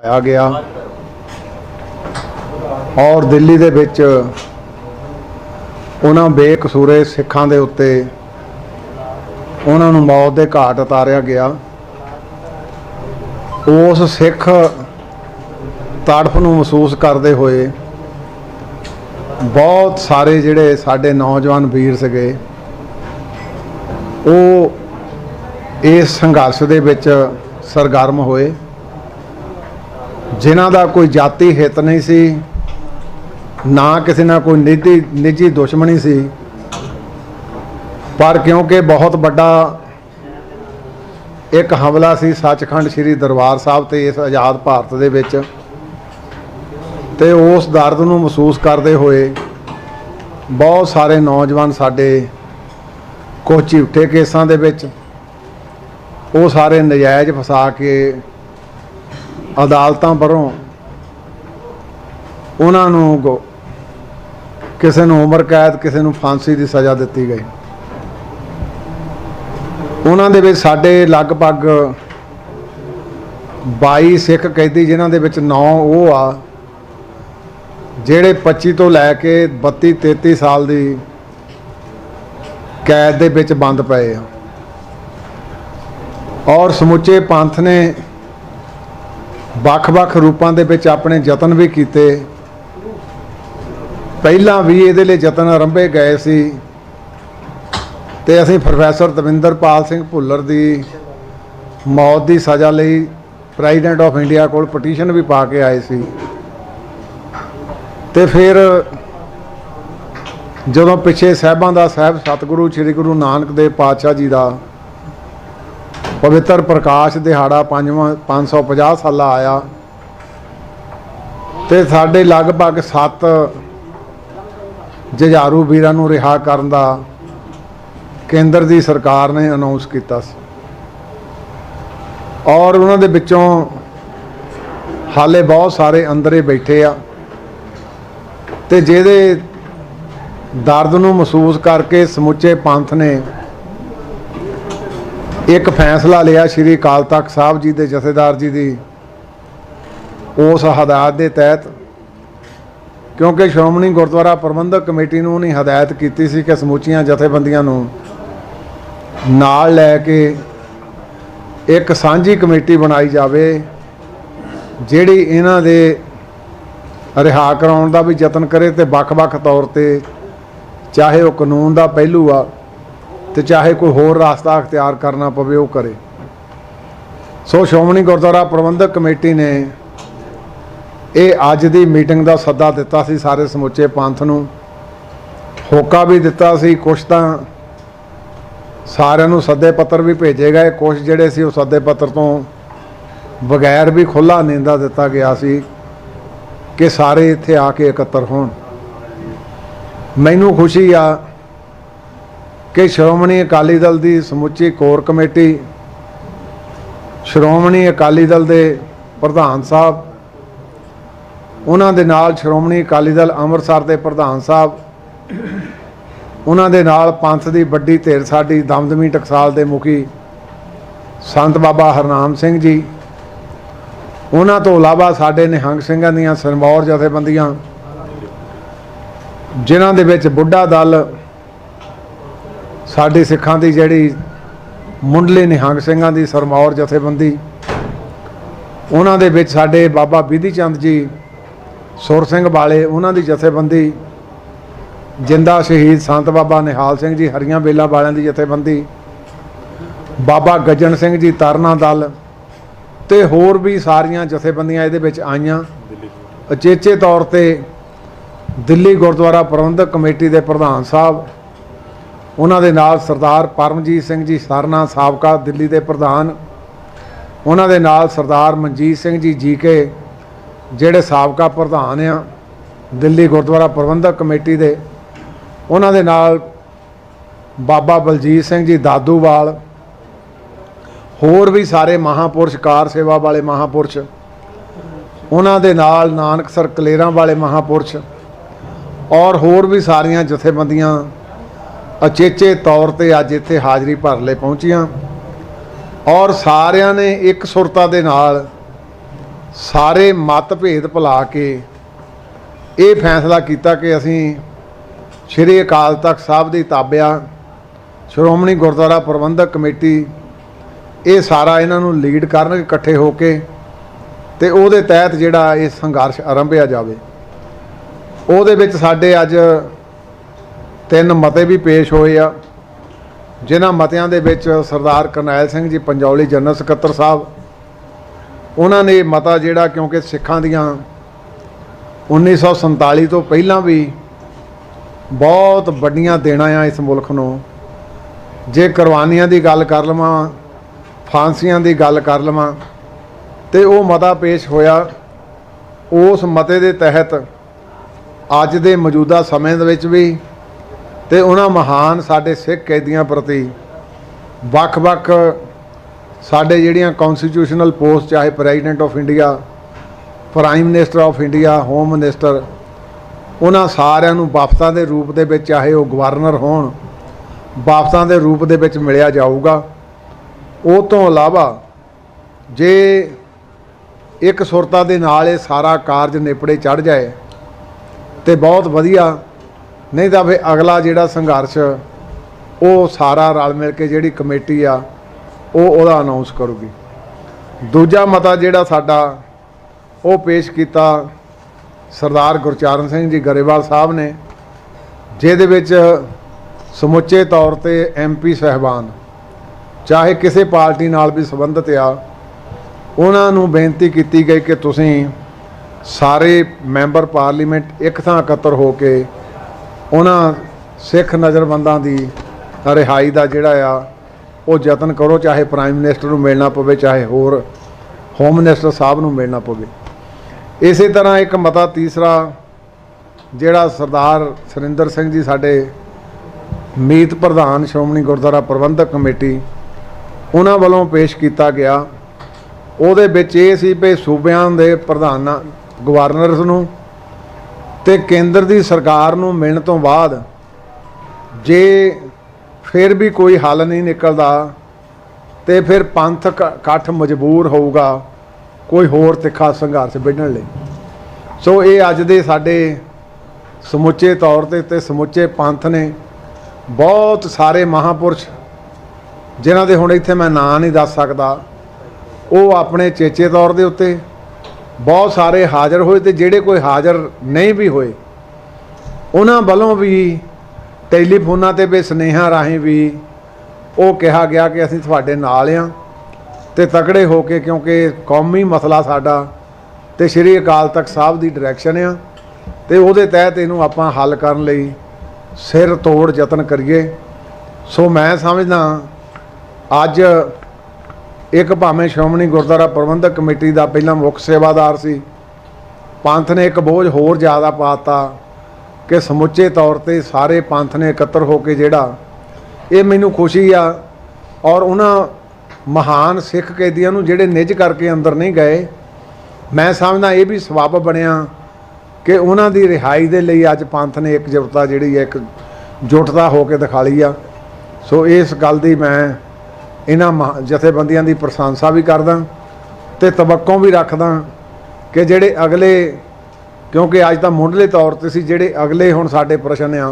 आ गया और दिल्ली दे विच उन्हां बेकसूरे सिखां दे उत्ते उन्हां नूं मौत दे घाट उतारिया गया। उस सिख तड़फ नूं महसूस करते हुए बहुत सारे जिहड़े साडे नौजवान वीर सगे वो इस संघर्ष दे विच सरगर्म होए, जिन्हां दा कोई जाति हित नहीं सी, ना किसी ना कोई निजी दुश्मनी सी, पर क्योंकि बहुत बड़ा एक हमला सी सचखंड श्री दरबार साहब ते इस आज़ाद भारत दे विच, ते उस दर्द नूं महसूस करते हुए बहुत सारे नौजवान साडे कुछ झूठे केसां दे विच वो सारे नजायज़ फसा के अदालतां परों उन्हां नूं किसी नूं उम्र कैद किसी नूं फांसी की सज़ा दी गई। उन्हां दे विच साडे लगभग 22 सिख कैदी जिन्हां दे विच 9 वो आ जिहड़े 25 तो लैके 32-33 साल की कैद दे विच बंद पए आ और समुचे पंथ ने ਵੱਖ-ਵੱਖ रूपां दे विच अपने यतन भी कीते। ਪਹਿਲਾਂ भी ਇਹਦੇ ਲਈ यतन आरंभे गए सी ते असीं प्रोफैसर दविंदरपाल सिंह भुल्लर की मौत की सज़ा लई प्रेजिडेंट ऑफ इंडिया कोल पटीशन भी पा के आए सी। ते फिर जदों पिछे साहिबां दा साहिब सतगुरु श्री गुरु नानक देव पातशाह जी का पवित्र प्रकाश दिहाड़ा 550 साला आया तो साढ़े लगभग 7 जुझारू वीरां नूं रिहा करन दा केंद्र की सरकार ने अनाउंस किया और उन्हां दे विचों हाले बहुत सारे अंदरे बैठे आ ते जिहदे दर्द नूं महसूस करके समुचे पंथ ने एक फैसला लिया श्री अकाल तख्त साहब जी के जथेदार जी की उस हदायत के तहत, क्योंकि श्रोमणी गुरुद्वारा प्रबंधक कमेटी नूं उन्हें हदायत की सी कि समूचियां जथेबंदियां नूं नाल लैके एक सांझी कमेटी बनाई जाए जिहड़ी इन्हां दे रिहा कराउण दा भी यतन करे ते ਵੱਖ-ਵੱਖ तौर ते चाहे वह कानून का पहलू आ तो चाहे कोई होर रास्ता अख्तियार करना पवे वो करे। सो श्रोमणी गुरुद्वारा प्रबंधक कमेटी ने ये अज की मीटिंग का सद्दा दिता सी सारे समुचे पंथ नूं, होका भी दिता सी, कुछ तो सारिਆਂ ਨੂੰ सद्दे पत्र भी भेजे गए, कुछ जिहड़े सी उस सद्दे पत्र तो बगैर भी खुला नींदा दिता गया सी कि सारे इत्थे आके एकत्र होण। मैनूं खुशी आ कि श्रोमणी अकाली दल की समुची कोर कमेटी, श्रोमणी अकाली दल के प्रधान साहब, उन्हां दे नाल श्रोमणी अकाली दल अमृतसर के प्रधान साहब, उन्हां दे नाल पंथ की वड्डी धिर साडी दमदमी टकसाल के मुखी संत बाबा हरनाम सिंह जी, उन्हां तो इलावा साडे निहंग सिंघां दीआं सिरमौर जथेबंदियां जिन्हां दे विच बुढ़ा दल साडी सिखां दी जिहड़ी मुंडली निहंग सिंघां दी सिरमौर जथेबंदी, उन्हां दे विच साडे बाबा बिधी चंद जी सुर सिंह वाले उन्हां दी जथेबंदी, जिंदा शहीद संत बाबा निहाल सिंह जी हरियां बेलां वालियां दी जथेबंदी, बाबा गजन सिंह जी तरना दल ते होर भी सारियां जथेबंदियां इहदे विच आईयां। अचेचे तौर ते दिल्ली गुरुद्वारा प्रबंधक कमेटी के प्रधान साहब, उन्हां दे नाल सरदार परमजीत सिंह जी सरना साबका दिल्ली के प्रधान, उन्हां दे नाल सरदार मनजीत सिंह जी जी के जिहड़े साबका प्रधान आ दिल्ली गुरुद्वारा प्रबंधक कमेटी के, उन्हां दे नाल बाबा बलजीत सिंह जी दादूवाल, होर भी सारे महापुरुष कार सेवा वाले महापुरुष, उन्हां दे नाल नानकसर कलेरां वाले महापुरुष और होर भी सारियां जथेबंदियां अचेचे तौर पर अज इत्थे हाज़री भर ले पहुँचियां और सारियां ने एक सुरता दे नाल ਸਾਰੇ मतभेद भुला के ये फैसला किया कि असी श्री अकाल तख्त साहब की ताबिया श्रोमणी गुरुद्वारा प्रबंधक कमेटी ये सारा इन्हों लीड करन इकट्ठे होके ते उहदे तहत जिहड़ा ये संघर्ष आरंभिया जाए। उहदे विच साडे अज 3 मते भी पेश होए आ, जिन्हां मतियां दे विच सरदार करनैल सिंह जी पंजौली जनरल सकत्तर साहब उन्होंने मता जिहड़ा, क्योंकि सिखां दियां 1947 तो पहलां भी बहुत वड्डियां देना आ इस मुल्क नूं, जे कुरबानियां दी गल कर लवां, फांसियां दी गल कर लवां, तो वो मता पेश होया। उस मते दे तहत अज दे मौजूदा समय दे विच भी ते उन्हां महान साडे सिख कैदियां प्रति वख-वख साडे जिहड़ियां कॉन्स्टिट्यूशनल पोस्ट, चाहे president of India, prime minister of India, home minister, उन्हां सारिआं नूं वाफदां दे रूप दे विच, चाहे वो गवर्नर होण, वाफदां दे रूप दे विच मिलिया जाऊगा। उस तों इलावा जे एक सुरता दे नाल ये सारा कारज नेपड़े चढ़ जाए तो बहुत वधिया, नहीं तो फिर अगला जिहड़ा संघर्ष वो सारा रल मिल के जिहड़ी कमेटी आ वो अनाउंस करूगी। दूजा मता जिहड़ा साडा वो पेश किया सरदार गुरचरण सिंह जी गरेवाल साहब ने, जिहदे विच समुचे तौर ते MP साहिबान चाहे किसी पार्टी नाल भी संबंधित आ, उन्हां नूं बेनती की गई कि तुसीं सारे मैंबर पार्लीमेंट एक थां इकट्ठे हो के उन्हां सिख नज़रबंदां दी रिहाई का जिहड़ा आ वो यतन करो, चाहे प्राइम मिनिस्टर नूं मिलना पवे, चाहे होर होम मिनिस्टर साहब नूं मिलना पवे। इस तरह एक मता तीसरा जिहड़ा सरदार सुरिंदर सिंह जी साडे मीत प्रधान श्रोमणी गुरुद्वारा प्रबंधक कमेटी उन्हां वल्लों पेश किया गया। उहदे विच इह सी भी सूबिਆਂ दे प्रधान गवर्नरस नूं ते केंद्र दी सरकार नूं मिलण तो बाद जे फिर भी कोई हल नहीं निकलदा तो फिर पंथ इकट्ठ मजबूर होऊगा कोई होर तिखा संघर्ष विढ़ण लई। सो ये अज दे साडे समुचे तौर ते समुचे पंथ ने बहुत सारे महापुरुष जिन्हां दे हुण इत्थे मैं नां नहीं दस सकदा, वो अपने चेचे तौर के उत्ते बहुत सारे हाज़र होए, तो जिहड़े कोई हाज़र नहीं भी होए उन्हां वल्लों भी टैलीफोनां ते भी सुनेहा राहीं भी वो कहा गया कि असीं तुहाडे नाल आ ते तगड़े हो के, क्योंकि कौमी मसला साडा ते श्री अकाल तख्त साहब की डायरैक्शन आ ते उहदे तहत इहनूं आपां हल करन लई सिर तोड़ यतन करिए। सो मैं समझदा अज एक भावें श्रोमणी गुरुद्वारा प्रबंधक कमेटी का पहला मुख सेवादार सी, पंथ ने एक बोझ होर ज़्यादा पाता कि समुचे तौर पर सारे पंथ ने एकत्र होकर जिहड़ा ये मैनूं खुशी आ। और उन्हां महान सिख कैदियां नूं जिहड़े निज करके अंदर नहीं गए, मैं समझदा ये भी सबब बनया कि उन्हां दी रिहाई दे लई अज पंथ ने एकजुटता जिहड़ी एक जुटता होकर दिखा ली आ। सो इस गल दी मैं इन्हां जथेबंदियां दी प्रशंसा भी करदा ते तवक्को भी रखदा कि जिहड़े अगले, क्योंकि अज तां मुंडले तौर ते सी, जिहड़े अगले हुण साडे प्रश्न आ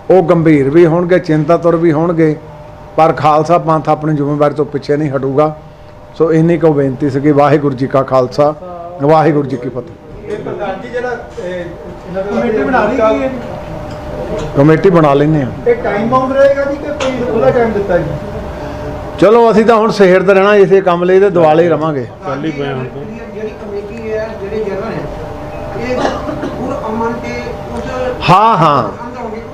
वो गंभीर भी होणगे, चिंतातुर भी होणगे, पर खालसा पंथ अपनी जिम्मेवारी तो पिछे नहीं हटूगा। सो इन्नी को बेनती सी कि वाहिगुरू जी का खालसा, वाहिगुरू जी की फतेह। कमेटी बना लेंगे चलो, असीं तां हुण सेहरते रहना इसे काम लई ते दुआले ही रवांगे। हाँ हाँ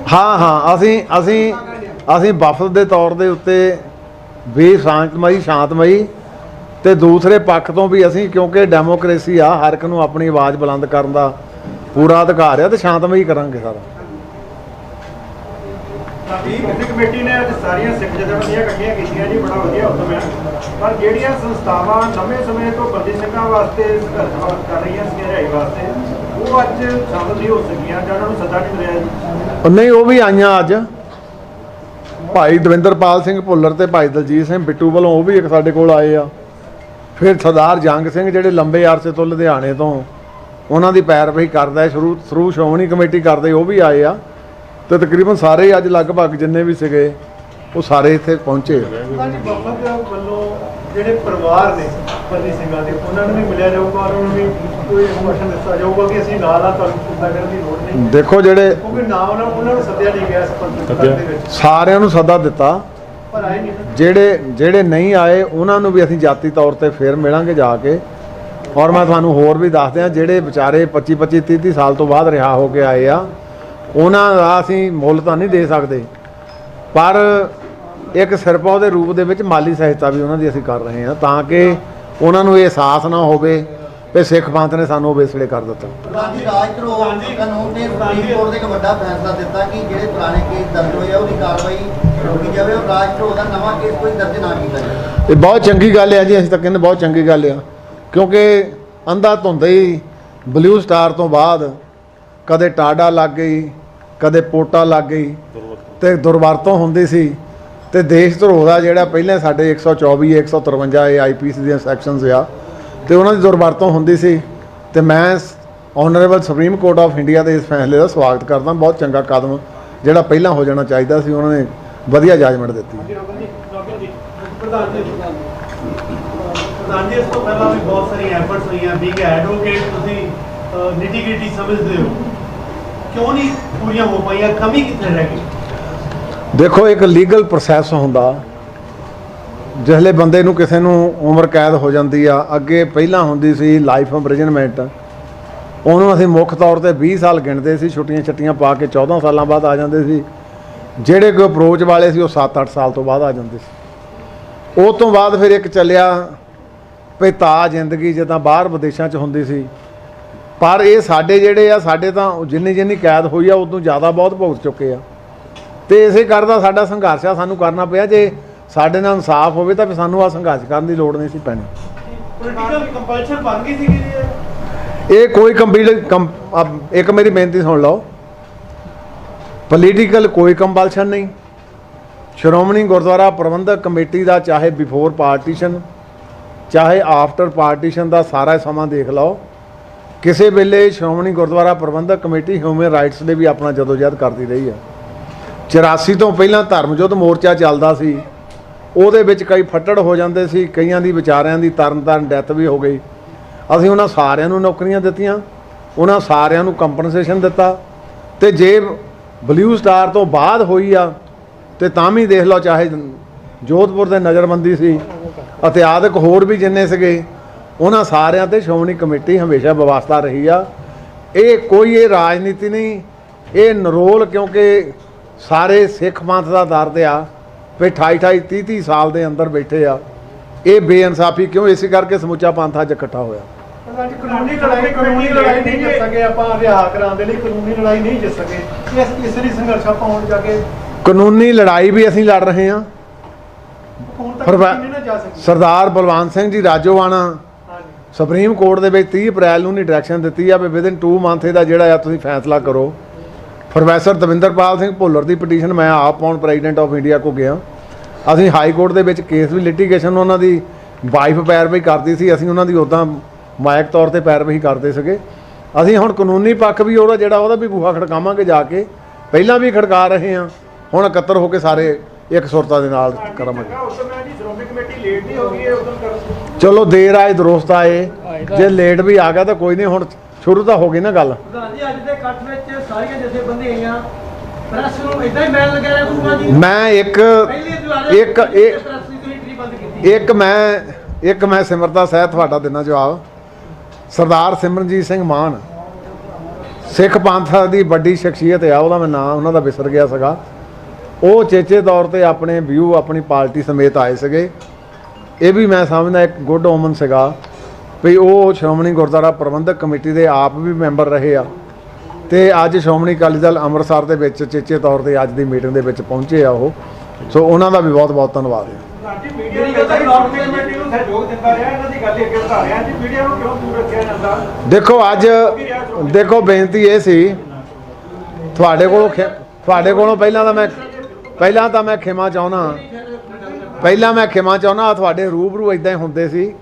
हाँ हाँ असीं वफद के तौर के उत्ते भी शांतमई ते दूसरे पक्ष तो भी असीं, क्योंकि डेमोक्रेसी आ, हर एक नूं अपनी आवाज़ बुलंद करन दा पूरा अधिकार है, तो शांतमई करांगे सारा। कमेटी ने अज सारिया सिख जथेबंदियां इकट्ठियां कीतियां जी, बड़ा वधिया उद्यम है। पर जिहड़ियां संस्थावां लंबे समय तो बंदी ਸਿੰਘਾਂ वास्ते संघर्ष कर रही हैं रिहाई वास्ते, वो अज शामिल नहीं हो सकियां जां उन्हां नूं सੱਦਾ नहीं मिलिया जी? नहीं, वो भी आईयां अज। भाई दविंदरपाल सिंह भुੱਲਰ ते भाई दलजीत सिंह बिट्टू वालों वो भी एक साडे कोल आए आ। ਫਿਰ ਸਰਦਾਰ ਜੰਗ ਸਿੰਘ ਜਿਹੜੇ ਲੰਬੇ ਅਰਸੇ ਤੋਂ ਲੁਧਿਆਣੇ ਤੋਂ ਉਹਨਾਂ ਦੀ ਪੈਰਵਾਈ ਕਰਦਾ ਥਰੂ ਸ਼੍ਰੋਮਣੀ ਕਮੇਟੀ ਕਰਦੇ, ਉਹ ਵੀ ਆਏ ਆ। ਤੇ ਤਕਰੀਬਨ ਸਾਰੇ ਅੱਜ ਲਗਭਗ ਜਿੰਨੇ ਵੀ ਸੀਗੇ ਉਹ ਸਾਰੇ ਇੱਥੇ ਪਹੁੰਚੇ। ਹਾਂਜੀ, ਬਾਬਾ ਜੀ ਵੱਲੋਂ ਜਿਹੜੇ ਪਰਿਵਾਰ ਨੇ ਬੰਦੀ ਸਿੰਘਾਂ ਦੇ, ਉਹਨਾਂ ਨੂੰ ਵੀ ਮਿਲਿਆ ਜਾਊਗਾ, ਉਹਨਾਂ ਨੂੰ ਵੀ ਕੋਈ ਇਨਫੋਰਮੇਸ਼ਨ ਦਿੱਤਾ ਜਾਊਗਾ ਕਿ ਅਸੀਂ ਨਾਲ ਆ, ਤੁਹਾਨੂੰ ਚਿੰਤਾ ਕਰਨ ਦੀ ਲੋੜ ਨਹੀਂ। ਦੇਖੋ ਜਿਹੜੇ ਕਿਉਂਕਿ ਨਾ ਉਹਨਾਂ ਨੂੰ ਸੱਦਿਆ ਨਹੀਂ ਗਿਆ ਸਰਪੰਚ ਦੇ ਵਿੱਚ, ਸਾਰਿਆਂ ਨੂੰ ਸੱਦਾ ਦਿੱਤਾ, ਪਰ ਆਏ ਨਹੀਂ। ਜਿਹੜੇ ਨਹੀਂ ਆਏ ਉਹਨਾਂ ਨੂੰ ਵੀ ਅਸੀਂ ਜਾਤੀ ਤੌਰ ਤੇ ਫੇਰ ਮਿਲਾਂਗੇ ਜਾ ਕੇ। ਔਰ ਮੈਂ ਤੁਹਾਨੂੰ ਹੋਰ ਵੀ ਦੱਸ ਦਿਆਂ, ਜਿਹੜੇ ਵਿਚਾਰੇ 25 30 ਸਾਲ ਤੋਂ ਬਾਅਦ ਰਿਹਾ ਹੋ ਕੇ ਆਏ ਆ, ਉਹਨਾਂ ਦਾ ਅਸੀਂ ਮੁੱਲ ਤਾਂ ਨਹੀਂ ਦੇ ਸਕਦੇ, ਪਰ ਇੱਕ ਸਿਰਪਾ ਦੇ ਰੂਪ ਦੇ ਵਿੱਚ ਮਾਲੀ ਸਹਾਇਤਾ ਵੀ ਉਹਨਾਂ ਦੀ ਅਸੀਂ ਕਰ ਰਹੇ ਹਾਂ, ਤਾਂ ਕਿ ਉਹਨਾਂ ਨੂੰ ਇਹ ਅਹਿਸਾਸ ਨਾ ਹੋਵੇ ਕਿ ਸਿੱਖ ਪੰਥ ਨੇ ਸਾਨੂੰ ਵੇਸਲੇ ਕਰ ਦਿੱਤਾ। ਰਾਜ ਧਰੋਹ ਕਾਨੂੰਨ ਨੇ ਸੁਪਰੀਮ ਕੋਰਟ ਦੇ ਇੱਕ ਵੱਡਾ ਫੈਸਲਾ ਦਿੱਤਾ ਕਿ ਜਿਹੜੇ ਪੁਰਾਣੇ ਕੇਸ ਦਰਜ ਹੋਏ ਆ ਉਹਦੀ ਕਾਰਵਾਈ ਰੋਕੀ ਜਾਵੇ ਔਰ ਰਾਜ ਧਰੋਹ ਦਾ ਨਵਾਂ ਕੇਸ ਕੋਈ ਦਰਜ ਨਾ ਕੀਤਾ ਜਾਵੇ। ਇਹ ਬਹੁਤ ਚੰਗੀ ਗੱਲ ਹੈ ਜੀ, ਅਸੀਂ ਤਾਂ ਕਹਿੰਦੇ ਬਹੁਤ ਚੰਗੀ ਗੱਲ ਆ, ਕਿਉਂਕਿ ਅੰਧਾ ਧੁੰਦਾ ਹੀ ਬਲੂ ਸਟਾਰ ਤੋਂ ਬਾਅਦ ਕਦੇ ਟਾਡਾ ਲੱਗ ਗਈ, ਕਦੇ ਪੋਟਾ ਲੱਗ ਗਈ ਤੇ ਦੁਰਵਰਤੋਂ ਹੁੰਦੀ ਸੀ। ਤੇ ਦੇਸ਼ ਧਰੋਹ ਦਾ ਜਿਹੜਾ ਪਹਿਲਾਂ ਸਾਡੇ 124 153 ਇਹ ਆਈਪੀਸੀ ਦੀਆਂ ਸੈਕਸ਼ਨਸ ਆ, ਤੇ ਉਹਨਾਂ ਦੀ ਦੁਰਵਰਤੋਂ ਹੁੰਦੀ ਸੀ। ਤੇ ਮੈਂ honourable supreme court of India ਦੇ ਇਸ ਫੈਸਲੇ ਦਾ ਸਵਾਗਤ ਕਰਦਾ। ਬਹੁਤ ਚੰਗਾ ਕਦਮ ਜਿਹੜਾ ਪਹਿਲਾਂ ਹੋ ਜਾਣਾ ਚਾਹੀਦਾ ਸੀ, ਉਹਨਾਂ ਨੇ ਵਧੀਆ ਜੱਜਮੈਂਟ ਦਿੱਤੀ। ਪ੍ਰਧਾਨ ਜੀ, ਇਸ ਤੋਂ ਪਹਿਲਾਂ ਵੀ ਬਹੁਤ ਸਾਰੀਆਂ ਐਫਰਟਸ ਹੋਈਆਂ, ਬੀਇੰਗ ਐਡਵੋਕੇਟ ਤੁਸੀਂ ਨਿਟੀ-ਗ੍ਰਿਟੀ ਸਮਝਦੇ ਹੋ, ਕਿਉਂ ਨਹੀਂ ਪੂਰੀਆਂ ਹੋ ਪਾਈਆਂ? ਕਮੀ ਕਿੱਥੇ ਰਹਿ ਗਈ? ਦੇਖੋ, ਇੱਕ ਲੀਗਲ ਪ੍ਰੋਸੈਸ ਹੁੰਦਾ, ਜਿਹਲੇ ਬੰਦੇ ਨੂੰ ਕਿਸੇ ਨੂੰ ਉਮਰ ਕੈਦ ਹੋ ਜਾਂਦੀ ਆ, ਅੱਗੇ ਪਹਿਲਾਂ ਹੁੰਦੀ ਸੀ ਲਾਈਫ ਇੰਪ੍ਰਿਜ਼ਨਮੈਂਟ, ਉਹਨੂੰ ਅਸੀਂ ਮੁੱਖ ਤੌਰ ਤੇ 20 ਸਾਲ ਗਿਣਦੇ ਸੀ, ਛੁੱਟੀਆਂ ਪਾ ਕੇ 14 ਸਾਲਾਂ ਬਾਅਦ ਆ ਜਾਂਦੇ ਸੀ। ਜਿਹੜੇ ਕੋਈ ਅਪਰੋਚ ਵਾਲੇ ਸੀ ਉਹ 7-8 ਸਾਲ ਤੋਂ ਬਾਅਦ ਆ ਜਾਂਦੇ ਸੀ। ਉਹ ਤੋਂ ਬਾਅਦ ਫਿਰ ਇੱਕ ਚੱਲਿਆ ਭਿਤਾ ਜ਼ਿੰਦਗੀ, ਜਿੱਦਾਂ ਬਾਹਰ ਵਿਦੇਸ਼ਾਂ 'ਚ ਹੁੰਦੀ ਸੀ। ਪਰ ਇਹ ਸਾਡੇ ਜਿਹੜੇ ਆ, ਸਾਡੇ ਤਾਂ ਜਿੰਨੀ ਕੈਦ ਹੋਈ ਆ ਉਦੋਂ ਜ਼ਿਆਦਾ ਬਹੁਤ ਭੁਗਤ ਚੁੱਕੇ ਆ, ਤੇ ਇਸੇ ਕਰਦਾ ਸਾਡਾ ਸੰਘਰਸ਼ ਆ, ਸਾਨੂੰ ਕਰਨਾ ਪਿਆ। ਜੇ ਸਾਡੇ ਨਾਲ ਇਨਸਾਫ ਹੋਵੇ ਤਾਂ ਫਿਰ ਸਾਨੂੰ ਆ ਸੰਘਰਸ਼ ਕਰਨ ਦੀ ਲੋੜ ਨਹੀਂ ਸੀ ਪੈਣੀ। ਪੋਲੀਟੀਕਲ ਕੰਪਲਸ਼ਨ ਬਣ ਗਈ ਸੀ ਕਿ ਇਹ ਕੋਈ ਇੱਕ ਮੇਰੀ ਬੇਨਤੀ ਸੁਣ ਲਓ, ਪੋਲੀਟੀਕਲ ਕੋਈ ਕੰਪਲਸ਼ਨ ਨਹੀਂ। ਸ਼੍ਰੋਮਣੀ ਗੁਰਦੁਆਰਾ ਪ੍ਰਬੰਧਕ ਕਮੇਟੀ ਦਾ ਚਾਹੇ ਬਿਫੋਰ ਪਾਰਟੀਸ਼ਨ ਚਾਹੇ ਆਫਟਰ ਪਾਰਟੀਸ਼ਨ ਦਾ ਸਾਰਾ ਸਮਾਂ ਦੇਖ ਲਓ, ਕਿਸੇ ਵੇਲੇ ਸ਼੍ਰੋਮਣੀ ਗੁਰਦੁਆਰਾ ਪ੍ਰਬੰਧਕ ਕਮੇਟੀ ਹਿਊਮਨ ਰਾਈਟਸ ਦੇ ਵੀ ਆਪਣਾ ਜਦੋਜਹਿਦ ਕਰਦੀ ਰਹੀ ਹੈ। 84 ਤੋਂ ਪਹਿਲਾਂ ਧਰਮ ਯੁੱਧ ਮੋਰਚਾ ਚੱਲਦਾ ਸੀ, ਉਹਦੇ ਵਿੱਚ ਕਈ ਫੱਟੜ ਹੋ ਜਾਂਦੇ ਸੀ, ਕਈਆਂ ਦੀ ਵਿਚਾਰਿਆਂ ਦੀ ਤਰਨ ਡੈਥ ਵੀ ਹੋ ਗਈ। ਅਸੀਂ ਉਹਨਾਂ ਸਾਰਿਆਂ ਨੂੰ ਨੌਕਰੀਆਂ ਦਿੱਤੀਆਂ, ਉਹਨਾਂ ਸਾਰਿਆਂ ਨੂੰ ਕੰਪਨਸੇਸ਼ਨ ਦਿੱਤਾ। ਤੇ ਜੇ ਬਲੂ ਸਟਾਰ ਤੋਂ ਬਾਅਦ ਹੋਈ ਆ ਤੇ ਤਾਂ ਵੀ ਦੇਖ ਲਓ, ਚਾਹੇ ਜੋਧਪੁਰ ਦੇ ਨਜ਼ਰਬੰਦੀ ਸੀ, ਇਤਿਹਾਸਕ ਹੋਰ ਵੀ ਜਿੰਨੇ ਸੀਗੇ, ਉਹਨਾਂ ਸਾਰਿਆਂ ਤੇ ਸ਼੍ਰੋਮਣੀ ਕਮੇਟੀ ਹਮੇਸ਼ਾ ਵਿਵਸਥਾ ਰਹੀ ਆ। ਇਹ ਰਾਜਨੀਤੀ ਨਹੀਂ, ਇਹ ਨਰੋਲ, ਕਿਉਂਕਿ ਸਾਰੇ ਸਿੱਖ ਪੰਥ ਦਾ ਦਰਦ ਆ ਵੀ 28 30 ਸਾਲ ਦੇ ਅੰਦਰ ਬੈਠੇ ਆ। ਇਹ ਬੇਇਨਸਾਫੀ ਕਿਉਂ? ਇਸੇ ਕਰਕੇ ਸਮੁੱਚਾ ਪੰਥ ਅੱਜ ਇਕੱਠਾ ਹੋਇਆ। ਕਾਨੂੰਨੀ ਲੜਾਈ ਨਹੀਂ ਜਿੱਤ ਸਕੇ ਆਪਾਂ, ਰਿਹਾ ਕਰਾਉਣ ਦੇ ਲਈ ਕਾਨੂੰਨੀ ਲੜਾਈ ਨਹੀਂ ਜਿੱਤ ਸਕੇ। ਇਸ ਲਈ ਸੰਘਰਸ਼ ਆਪਾਂ ਹੁਣ ਜਾ ਕੇ ਕਾਨੂੰਨੀ ਲੜਾਈ ਵੀ ਅਸੀਂ ਲੜ ਰਹੇ ਹਾਂ। ਹੁਣ ਤੱਕ ਨਹੀਂ ਨਾ ਜਾ ਸਕੇ। ਸਰਦਾਰ ਬਲਵੰਤ ਸਿੰਘ ਜੀ ਰਾਜੋਆਣਾ ਸੁਪਰੀਮ ਕੋਰਟ ਦੇ ਵਿੱਚ 30 ਅਪ੍ਰੈਲ ਨੂੰ ਡਾਇਰੈਕਸ਼ਨ ਦਿੱਤੀ ਆ ਵੀ ਵਿਦਿਨ 2 ਮੰਥ ਇਹਦਾ ਜਿਹੜਾ ਆ ਤੁਸੀਂ ਫੈਸਲਾ ਕਰੋ। ਪ੍ਰੋਫੈਸਰ ਦਵਿੰਦਰਪਾਲ ਸਿੰਘ ਭੁੱਲਰ ਦੀ ਪਟੀਸ਼ਨ ਮੈਂ ਆਪ ਔਨ ਪ੍ਰੈਜ਼ੀਡੈਂਟ ਆਫ ਇੰਡੀਆ ਕੋ ਗਿਆ। ਅਸੀਂ ਹਾਈ ਕੋਰਟ ਦੇ ਵਿੱਚ ਕੇਸ ਵੀ ਲਿਟੀਗੇਸ਼ਨ, ਉਹਨਾਂ ਦੀ ਵਾਈਫ ਪੈਰਵਾਈ ਕਰਦੀ ਸੀ, ਅਸੀਂ ਉਹਨਾਂ ਦੀ ਉੱਦਾਂ ਮਾਇਕ ਤੌਰ ਤੇ ਪੈਰਵਾਈ ਕਰਦੇ ਸੀਗੇ। ਅਸੀਂ ਹੁਣ ਕਾਨੂੰਨੀ ਪੱਖ ਵੀ ਉਹਦਾ ਵੀ ਬੂਹਾ ਖੜਕਾਵਾਂਗੇ ਜਾ ਕੇ, ਪਹਿਲਾਂ ਵੀ ਖੜਕਾ ਰਹੇ ਹਾਂ, ਹੁਣ ਇਕੱਤਰ ਹੋ ਕੇ ਸਾਰੇ ਇੱਕ ਸੁਰਤਾ ਦੇ ਨਾਲ ਕਰਾਂਗੇ। ਚਲੋ ਦੇਰ ਆਏ ਦਰੁਸਤ ਆਏ, ਜੇ ਲੇਟ ਵੀ ਆ ਗਿਆ ਤਾਂ ਕੋਈ ਨਹੀਂ, ਹੁਣ ਸ਼ੁਰੂ ਤਾਂ ਹੋ ਗਈ ਨਾ ਗੱਲ। ਪ੍ਰਧਾਨ ਜੀ, ਅੱਜ ਦੇ ਇਕੱਠ ਵਿੱਚ ਸਾਰੀਆਂ ਜਥੇਬੰਦੀਆਂ ਆਈਆਂ, ਪ੍ਰੈਸ ਨੂੰ ਇਦਾਂ ਹੀ ਬੈਨ ਲਗਾਇਆ ਕਰੂਗਾ ਜੀ। ਮੈਂ ਇੱਕ ਮੈਂ ਸਿਮਰਤਾ ਸਹਿਤ ਤੁਹਾਡਾ ਦੇਣਾ ਜਵਾਬ। ਸਰਦਾਰ ਸਿਮਰਨਜੀਤ ਸਿੰਘ ਮਾਨ ਸਿੱਖ ਪੰਥ ਦੀ ਵੱਡੀ ਸ਼ਖਸੀਅਤ ਆ, ਉਹਦਾ ਮੈਂ ਨਾਂ ਉਹਨਾਂ ਦਾ ਵਿਸਰ ਗਿਆ ਸੀਗਾ। ਉਹ ਚੇਚੇ ਤੌਰ ਤੇ ਆਪਣੇ ਵਿਊ ਆਪਣੀ ਪਾਰਟੀ ਸਮੇਤ ਆਏ ਸੀਗੇ। ਇਹ ਵੀ ਮੈਂ ਸਮਝਦਾ ਇੱਕ ਗੁੱਡ ਓਮਨ ਸੀਗਾ ਵੀ ਉਹ ਸ਼੍ਰੋਮਣੀ ਗੁਰਦੁਆਰਾ ਪ੍ਰਬੰਧਕ ਕਮੇਟੀ ਦੇ ਆਪ ਵੀ ਮੈਂਬਰ ਰਹੇ ਆ, ਤੇ ਅੱਜ ਸ਼੍ਰੋਮਣੀ ਅਕਾਲੀ ਦਲ ਅੰਮ੍ਰਿਤਸਰ ਦੇ ਵਿੱਚ ਚੇਚੇ ਤੌਰ ਤੇ ਅੱਜ ਦੀ ਮੀਟਿੰਗ ਦੇ ਵਿੱਚ ਪਹੁੰਚੇ ਆ ਉਹ। ਸੋ ਉਹਨਾਂ ਦਾ ਵੀ ਬਹੁਤ ਬਹੁਤ ਧੰਨਵਾਦ ਹੈ। ਦੇਖੋ ਬੇਨਤੀ ਇਹ ਸੀ ਤੁਹਾਡੇ ਕੋਲੋਂ ਪਹਿਲਾਂ ਤਾਂ ਮੈਂ ਖਿਮਾ ਚਾਹੁੰਦਾ ਤੁਹਾਡੇ ਰੂਬਰੂ ਇਦਾਂ ਹੀ ਹੁੰਦੇ ਸੀ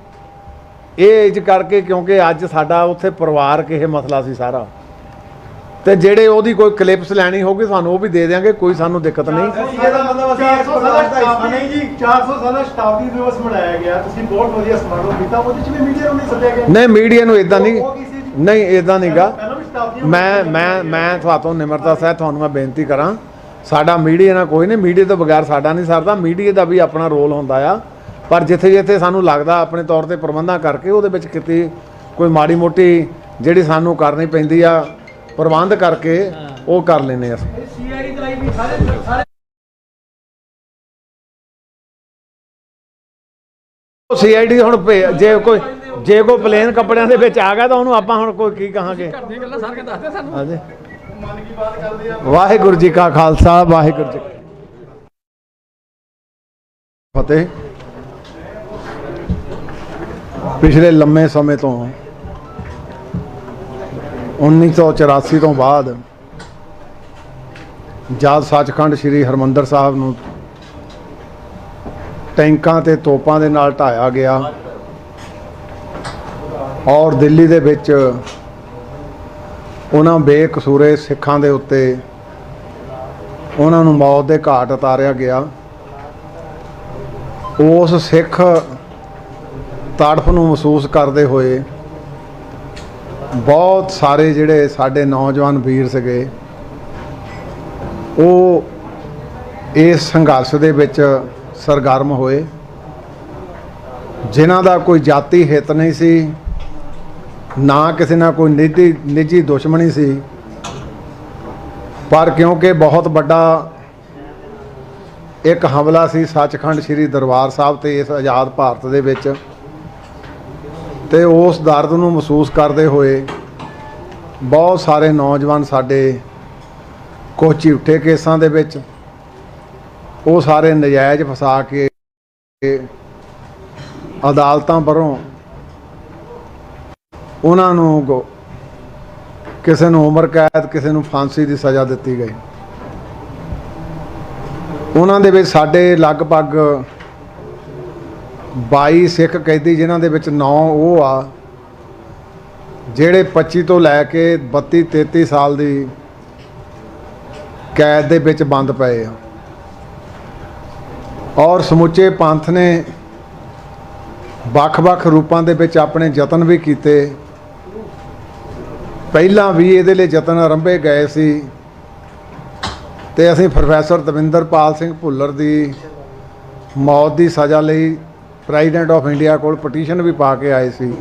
ਇਹ ਇੰਜ ਕਰਕੇ ਕਿਉਂਕਿ ਅੱਜ ਸਾਡਾ ਉੱਥੇ ਪਰਿਵਾਰਕ ਇਹ ਮਸਲਾ ਸੀ ਸਾਰਾ, ਤੇ ਜਿਹੜੇ ਉਹਦੀ ਕੋਈ ਕਲਿੱਪਸ ਲੈਣੀ ਹੋਗੀ ਸਾਨੂੰ ਉਹ ਵੀ ਦੇ ਦਿਆਂਗੇ, ਕੋਈ ਸਾਨੂੰ ਦਿੱਕਤ ਨਹੀਂ। ਇਹਦਾ ਮਤਲਬ ਅਸੀਂ 400 ਸਾਲਾ ਸਟਾਫ ਨਹੀਂ ਜੀ, 400 ਸਾਲਾ ਸਟਾਫ ਦਿਵਸ ਮਨਾਇਆ ਗਿਆ, ਤੁਸੀਂ ਬਹੁਤ ਵਧੀਆ ਸਮਾਗਮ ਕੀਤਾ, ਉਹਦੇ ਚ ਵੀ ਮੀਡੀਆ ਨੂੰ ਨਹੀਂ ਸੱਦਿਆ ਗਿਆ? ਨਹੀਂ, ਮੀਡੀਆ ਨੂੰ ਇਦਾਂ ਨਹੀਂ, ਉਹ ਕੀ ਸੀ ਜੀ? ਨਹੀਂ ਇਦਾਂ ਨਹੀਂਗਾ। ਪਹਿਲਾਂ ਵੀ ਸਟਾਫ ਦੀਆਂ ਮੈਂ ਤੁਹਾਨੂੰ ਨਿਮਰਤਾ ਸਹਿਤ ਤੁਹਾਨੂੰ ਮੈਂ ਬੇਨਤੀ ਕਰਾਂ, ਸਾਡਾ ਮੀਡੀਆ ਨਾਲ ਕੋਈ ਨਹੀਂ, ਮੀਡੀਆ ਤੋਂ ਬਗੈਰ ਸਾਡਾ ਨਹੀਂ ਸਰਦਾ, ਮੀਡੀਆ ਦਾ ਵੀ ਆਪਣਾ ਰੋਲ ਹੁੰਦਾ ਆ, ਪਰ ਜਿੱਥੇ ਜਿੱਥੇ ਸਾਨੂੰ ਲੱਗਦਾ ਆਪਣੇ ਤੌਰ ਤੇ ਪ੍ਰਬੰਧਾਂ ਕਰਕੇ ਉਹਦੇ ਵਿੱਚ ਕਿਤੇ ਕੋਈ ਮਾੜੀ ਮੋਟੀ ਜਿਹੜੀ ਸਾਨੂੰ ਕਰਨੀ ਪੈਂਦੀ ਆ ਪ੍ਰਬੰਧ ਕਰਕੇ ਉਹ ਕਰ ਲੈਂਦੇ ਆ। ਸੀਆਈਡੀ ਚਲਾਈ ਵੀ ਸਾਰੇ ਸੀਆਈਡੀ ਹੁਣ ਜੇ ਕੋਈ ਪਲੇਨ ਕੱਪੜਿਆਂ ਦੇ ਵਿੱਚ ਆ ਗਿਆ ਤਾਂ ਉਹਨੂੰ ਆਪਾਂ ਹੁਣ ਕੋਈ ਕੀ ਕਹਾਂਗੇ? ਘਰ ਦੀਆਂ ਗੱਲਾਂ ਸਾਰੀਆਂ ਦੱਸਦੇ ਸਾਨੂੰ। ਹਾਂਜੀ, ਮਨ ਕੀ ਬਾਤ ਕਰਦੇ ਆ। ਵਾਹਿਗੁਰੂ ਜੀ ਕਾ ਖਾਲਸਾ, ਵਾਹਿਗੁਰੂ ਜੀ ਕੀ ਫਤਿਹ। ਪਿਛਲੇ ਲੰਮੇ ਸਮੇਂ ਤੋਂ 1984 ਤੋਂ ਬਾਅਦ ਜਦ ਸੱਚਖੰਡ ਸ੍ਰੀ ਹਰਿਮੰਦਰ ਸਾਹਿਬ ਨੂੰ ਟੈਂਕਾਂ ਤੇ ਤੋਪਾਂ ਦੇ ਨਾਲ ਢਾਇਆ ਗਿਆ ਔਰ ਦਿੱਲੀ ਦੇ ਵਿੱਚ ਉਹਨਾਂ ਬੇਕਸੂਰੇ ਸਿੱਖਾਂ ਦੇ ਉੱਤੇ ਉਹਨਾਂ ਨੂੰ ਮੌਤ ਦੇ ਘਾਟ ਉਤਾਰਿਆ ਗਿਆ, ਉਸ ਸਿੱਖ ਤੜਫ ਨੂੰ ਮਹਿਸੂਸ ਕਰਦੇ ਹੋਏ ਬਹੁਤ ਸਾਰੇ ਜਿਹੜੇ ਸਾਡੇ ਨੌਜਵਾਨ ਵੀਰ ਸੀਗੇ ਉਹ ਇਸ ਸੰਘਰਸ਼ ਦੇ ਵਿੱਚ ਸਰਗਰਮ ਹੋਏ, ਜਿਨ੍ਹਾਂ ਦਾ ਕੋਈ ਜਾਤੀ ਹਿੱਤ ਨਹੀਂ ਸੀ, ਨਾ ਕਿਸੇ ਨਾਲ ਕੋਈ ਨਿੱਜੀ ਦੁਸ਼ਮਣੀ ਸੀ, ਪਰ ਕਿਉਂਕਿ ਬਹੁਤ ਵੱਡਾ ਇੱਕ ਹਮਲਾ ਸੀ ਸੱਚਖੰਡ ਸ੍ਰੀ ਦਰਬਾਰ ਸਾਹਿਬ ਤੇ ਇਸ ਆਜ਼ਾਦ ਭਾਰਤ ਦੇ ਵਿੱਚ, ਤੇ ਉਸ ਦਰਦ ਨੂੰ ਮਹਿਸੂਸ ਕਰਦੇ ਹੋਏ ਬਹੁਤ ਸਾਰੇ ਨੌਜਵਾਨ ਸਾਡੇ ਕੁਝ ਝੂਠੇ ਕੇਸਾਂ ਦੇ ਵਿੱਚ ਉਹ ਸਾਰੇ ਨਜਾਇਜ਼ ਫਸਾ ਕੇ ਅਦਾਲਤਾਂ ਪਰੋਂ ਉਹਨਾਂ ਨੂੰ ਕਿਸੇ ਨੂੰ ਉਮਰ ਕੈਦ, ਕਿਸੇ ਨੂੰ ਫਾਂਸੀ ਦੀ ਸਜ਼ਾ ਦਿੱਤੀ ਗਈ। ਉਹਨਾਂ ਦੇ ਵਿੱਚ ਸਾਡੇ ਲਗਭਗ 22 ਸਿੱਖ ਕੈਦੀ, ਜਿਨ੍ਹਾਂ ਦੇ ਵਿੱਚ 9 ਉਹ ਆ ਜਿਹੜੇ 25 ਤੋਂ ਲੈ ਕੇ 32-33 ਸਾਲ ਦੀ ਕੈਦ ਦੇ ਵਿੱਚ ਬੰਦ ਪਏ ਆ, ਔਰ ਸਮੁੱਚੇ ਪੰਥ ਨੇ ਵੱਖ-ਵੱਖ ਰੂਪਾਂ ਦੇ ਵਿੱਚ ਆਪਣੇ ਯਤਨ ਵੀ ਕੀਤੇ। ਪਹਿਲਾਂ ਵੀ ਇਹਦੇ ਲਈ ਯਤਨ ਆਰੰਭੇ ਗਏ ਸੀ ਤੇ ਅਸੀਂ ਪ੍ਰੋਫੈਸਰ ਦਵਿੰਦਰਪਾਲ ਸਿੰਘ ਭੁੱਲਰ ਦੀ ਮੌਤ ਦੀ ਸਜ਼ਾ ਲਈ ਪ੍ਰੈਜ਼ੀਡੈਂਟ ਆਫ ਇੰਡੀਆ ਕੋਲ ਪਟੀਸ਼ਨ ਵੀ ਪਾ ਕੇ ਆਏ ਸੀ,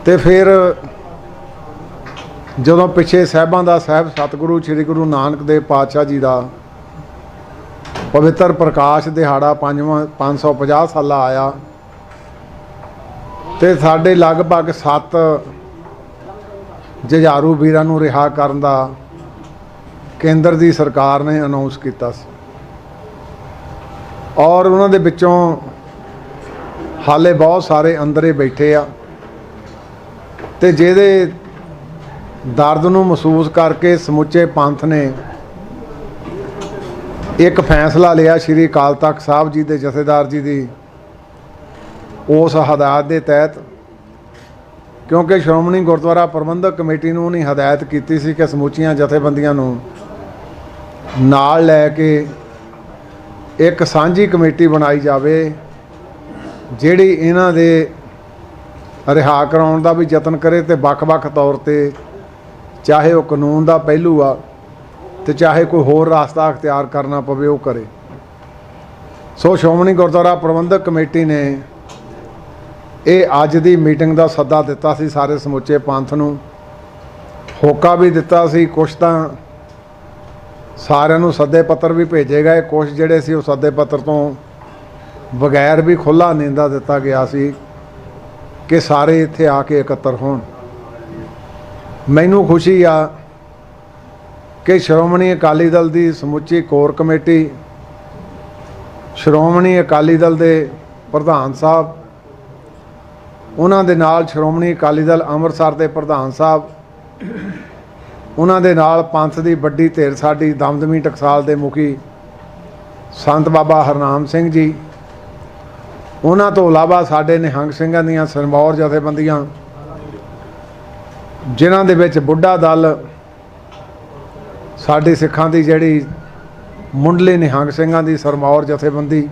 ਤੇ ਫਿਰ ਜਦੋਂ ਪਿੱਛੇ ਸਾਹਿਬਾਂ ਦਾ ਸਾਹਿਬ ਸਤਿਗੁਰੂ ਸ੍ਰੀ ਗੁਰੂ ਨਾਨਕ ਦੇਵ ਪਾਤਸ਼ਾਹ ਜੀ ਦਾ ਪਵਿੱਤਰ ਪ੍ਰਕਾਸ਼ ਦਿਹਾੜਾ 550 ਸਾਲਾ ਆਇਆ ਤੇ ਸਾਡੇ ਲਗਭਗ 7 ਜੁਝਾਰੂ ਵੀਰਾਂ ਨੂੰ ਰਿਹਾ ਕਰਨ ਦਾ ਕੇਂਦਰ ਦੀ ਸਰਕਾਰ ਨੇ ਅਨਾਉਂਸ ਕੀਤਾ ਸੀ, ਔਰ ਉਹਨਾਂ ਦੇ ਵਿੱਚੋਂ ਹਾਲੇ ਬਹੁਤ ਸਾਰੇ ਅੰਦਰੇ ਬੈਠੇ ਆ, ਤੇ ਜਿਹਦੇ ਦਰਦ ਨੂੰ ਮਹਿਸੂਸ ਕਰਕੇ ਸਮੁੱਚੇ ਪੰਥ ਨੇ ਇੱਕ ਫੈਸਲਾ ਲਿਆ ਸ਼੍ਰੀ ਅਕਾਲ ਤਖਤ ਸਾਹਿਬ ਜੀ ਦੇ ਜਥੇਦਾਰ ਜੀ ਦੀ ਉਸ ਹਦਾਇਤ ਦੇ ਤਹਿਤ, ਕਿਉਂਕਿ ਸ਼੍ਰੋਮਣੀ ਗੁਰਦੁਆਰਾ ਪ੍ਰਬੰਧਕ ਕਮੇਟੀ ਨੂੰ ਨਹੀਂ ਹਦਾਇਤ ਕੀਤੀ ਸੀ ਕਿ ਸਮੁੱਚੀਆਂ ਜਥੇਬੰਦੀਆਂ ਨੂੰ ਨਾਲ ਲੈ ਕੇ ਇੱਕ ਸਾਂਝੀ ਕਮੇਟੀ ਬਣਾਈ ਜਾਵੇ ਜਿਹੜੀ ਇਹਨਾਂ ਦੇ ਰਿਹਾ ਕਰਾਉਣ ਦਾ ਵੀ ਯਤਨ ਕਰੇ, ਤੇ ਵੱਖ-ਵੱਖ ਤੌਰ ਤੇ ਚਾਹੇ ਉਹ ਕਾਨੂੰਨ ਦਾ ਪਹਿਲੂ ਆ ਤੇ ਚਾਹੇ ਕੋਈ ਹੋਰ ਰਸਤਾ ਅਖਤਿਆਰ ਕਰਨਾ ਪਵੇ ਉਹ ਕਰੇ। ਸੋ ਸ਼੍ਰੋਮਣੀ ਗੁਰਦੁਆਰਾ ਪ੍ਰਬੰਧਕ ਕਮੇਟੀ ਨੇ ਇਹ ਅੱਜ ਦੀ ਮੀਟਿੰਗ ਦਾ ਸੱਦਾ ਦਿੱਤਾ ਸੀ ਸਾਰੇ ਸਮੁੱਚੇ ਪੰਥ ਨੂੰ, ਹੋਕਾ ਵੀ ਦਿੱਤਾ ਸੀ, ਕੁਛ ਤਾਂ ਸਾਰਿਆਂ ਨੂੰ ਸੱਦੇ ਪੱਤਰ ਵੀ ਭੇਜੇ ਗਏ, ਕੁਛ ਜਿਹੜੇ ਸੀ ਉਹ ਸੱਦੇ ਪੱਤਰ ਤੋਂ ਬਗੈਰ ਵੀ ਖੁੱਲ੍ਹਾ ਨਿੰਦਾ ਦਿੱਤਾ ਗਿਆ ਸੀ ਕਿ ਸਾਰੇ ਇੱਥੇ ਆ ਕੇ ਇਕੱਤਰ ਹੋਣ। ਮੈਨੂੰ ਖੁਸ਼ੀ ਆ ਕਿ ਸ਼੍ਰੋਮਣੀ ਅਕਾਲੀ ਦਲ ਦੀ ਸਮੁੱਚੀ ਕੋਰ ਕਮੇਟੀ, ਸ਼੍ਰੋਮਣੀ ਅਕਾਲੀ ਦਲ ਦੇ ਪ੍ਰਧਾਨ ਸਾਹਿਬ, ਉਹਨਾਂ ਦੇ ਨਾਲ ਸ਼੍ਰੋਮਣੀ ਅਕਾਲੀ ਦਲ ਅੰਮ੍ਰਿਤਸਰ ਦੇ ਪ੍ਰਧਾਨ ਸਾਹਿਬ, ਉਹਨਾਂ ਦੇ ਨਾਲ ਪੰਥ ਦੀ ਵੱਡੀ ਧਿਰ ਸਾਡੀ ਦਮਦਮੀ ਟਕਸਾਲ ਦੇ ਮੁਖੀ ਸੰਤ ਬਾਬਾ ਹਰਨਾਮ ਸਿੰਘ ਜੀ, ਉਹਨਾਂ ਤੋਂ ਇਲਾਵਾ ਸਾਡੇ ਨਿਹੰਗ ਸਿੰਘਾਂ ਦੀਆਂ ਸਿਰਮੌਰ ਜਥੇਬੰਦੀਆਂ, ਜਿਨ੍ਹਾਂ ਦੇ ਵਿੱਚ ਬੁੱਢਾ ਦਲ ਸਾਡੇ ਸਿੱਖਾਂ ਦੀ ਜਿਹੜੀ ਮੁੱਢਲੇ ਨਿਹੰਗ ਸਿੰਘਾਂ ਦੀ ਸਿਰਮੌਰ ਜਥੇਬੰਦੀ,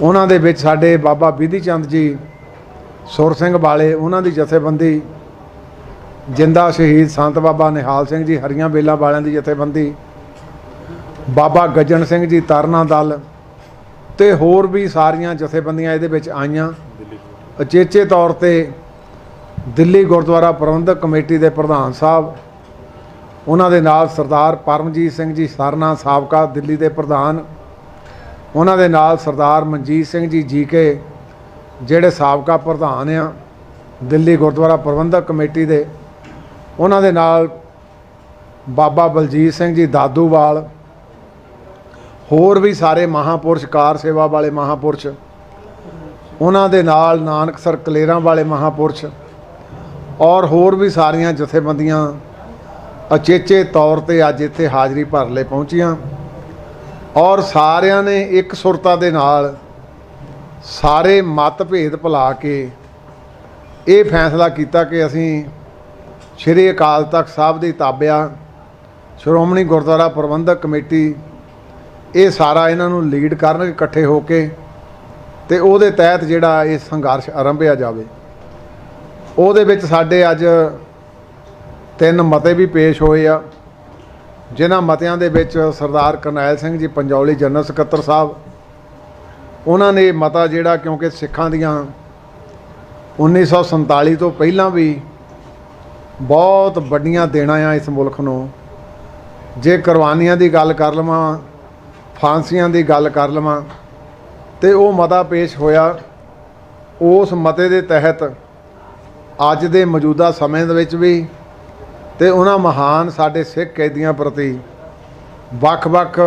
ਉਹਨਾਂ ਦੇ ਵਿੱਚ ਸਾਡੇ ਬਾਬਾ ਬਿਧੀ ਚੰਦ ਜੀ ਸੁਰ ਸਿੰਘ ਵਾਲੇ ਉਹਨਾਂ ਦੀ ਜਥੇਬੰਦੀ, ਜਿੰਦਾ ਸ਼ਹੀਦ ਸੰਤ ਬਾਬਾ ਨਿਹਾਲ ਸਿੰਘ ਜੀ ਹਰੀਆਂ ਬੇਲਾਂ ਵਾਲਿਆਂ ਦੀ ਜਥੇਬੰਦੀ, ਬਾਬਾ ਗੱਜਣ ਸਿੰਘ ਜੀ ਤਰਨਾ ਦਲ ਤੇ ਹੋਰ ਵੀ ਸਾਰੀਆਂ ਜਥੇਬੰਦੀਆਂ ਇਹਦੇ ਵਿੱਚ ਆਈਆਂ। ਉਚੇਚੇ ਤੌਰ ਤੇ ਦਿੱਲੀ ਗੁਰਦੁਆਰਾ ਪ੍ਰਬੰਧਕ ਕਮੇਟੀ ਦੇ ਪ੍ਰਧਾਨ ਸਾਹਿਬ, ਉਹਨਾਂ ਦੇ ਨਾਲ ਸਰਦਾਰ ਪਰਮਜੀਤ ਸਿੰਘ ਜੀ ਸਰਨਾ ਸਾਬਕਾ ਦਿੱਲੀ ਦੇ ਪ੍ਰਧਾਨ, ਉਹਨਾਂ ਦੇ ਨਾਲ ਸਰਦਾਰ ਮਨਜੀਤ ਸਿੰਘ ਜੀ ਜੀਕੇ ਜਿਹੜੇ ਸਾਬਕਾ ਪ੍ਰਧਾਨ ਆ ਦਿੱਲੀ ਗੁਰਦੁਆਰਾ ਪ੍ਰਬੰਧਕ ਕਮੇਟੀ ਦੇ, ਉਹਨਾਂ ਦੇ ਨਾਲ ਬਾਬਾ ਬਲਜੀਤ ਸਿੰਘ ਜੀ ਦਾਦੂਵਾਲ, ਹੋਰ ਵੀ ਸਾਰੇ ਮਹਾਂਪੁਰਸ਼ ਕਾਰ ਸੇਵਾ ਵਾਲੇ ਮਹਾਂਪੁਰਸ਼, ਉਹਨਾਂ ਦੇ ਨਾਲ ਨਾਨਕਸਰ ਕਲੇਰਾਂ ਵਾਲੇ ਮਹਾਂਪੁਰਸ਼ ਔਰ ਹੋਰ ਵੀ ਸਾਰੀਆਂ ਜਥੇਬੰਦੀਆਂ ਉਚੇਚੇ ਤੌਰ ਤੇ ਅੱਜ ਇੱਥੇ ਹਾਜ਼ਰੀ ਭਰ ਲਈ ਪਹੁੰਚੀਆਂ ਔਰ ਸਾਰਿਆਂ ਨੇ ਇੱਕ ਸੁਰਤਾ ਦੇ ਨਾਲ ਸਾਰੇ ਮਤਭੇਦ ਭੁਲਾ ਕੇ ਇਹ ਫੈਸਲਾ ਕੀਤਾ ਕਿ ਅਸੀਂ ਸ਼੍ਰੀ ਅਕਾਲ ਤਖਤ ਸਾਹਿਬ ਦੀ ਤਾਬਿਆ ਸ਼੍ਰੋਮਣੀ ਗੁਰਦੁਆਰਾ ਪ੍ਰਬੰਧਕ ਕਮੇਟੀ ਇਹ ਸਾਰਾ ਇਹਨਾਂ ਨੂੰ ਲੀਡ ਕਰਨਗੇ ਇਕੱਠੇ ਹੋ ਕੇ, ਤੇ ਉਹਦੇ ਤਹਿਤ ਜਿਹੜਾ ਇਹ ਸੰਘਰਸ਼ ਆਰੰਭਿਆ ਜਾਵੇ। ਉਹਦੇ ਵਿੱਚ ਸਾਡੇ ਅੱਜ 3 ਮਤੇ ਵੀ ਪੇਸ਼ ਹੋਏ ਆ, ਜਿਨ੍ਹਾਂ ਮਤਿਆਂ ਦੇ ਵਿੱਚ ਸਰਦਾਰ ਕਰਨੈਲ ਸਿੰਘ ਜੀ ਪੰਜੌਲੀ ਜਨਰਲ ਸਕੱਤਰ ਸਾਹਿਬ, ਉਹਨਾਂ ਨੇ ਮਤਾ ਜਿਹੜਾ ਕਿਉਂਕਿ ਸਿੱਖਾਂ ਦੀਆਂ 1947 ਤੋਂ ਪਹਿਲਾਂ ਵੀ ਬਹੁਤ ਵੱਡੀਆਂ ਦੇਣਾ ਆ ਇਸ ਮੁਲਕ ਨੂੰ, ਜੇ ਕੁਰਬਾਨੀਆਂ ਦੀ ਗੱਲ ਕਰ ਲਵਾਂ, ਫਾਂਸੀਆਂ ਦੀ ਗੱਲ ਕਰ ਲਵਾਂ, ਤੇ ਉਹ ਮਤਾ ਪੇਸ਼ ਹੋਇਆ। ਉਸ ਮਤੇ ਦੇ ਤਹਿਤ ਅੱਜ ਦੇ ਮੌਜੂਦਾ ਸਮੇਂ ਦੇ ਵਿੱਚ ਵੀ ਤੇ ਉਹਨਾਂ ਮਹਾਨ ਸਾਡੇ ਸਿੱਖ ਕੈਦੀਆਂ ਪ੍ਰਤੀ ਵੱਖ-ਵੱਖ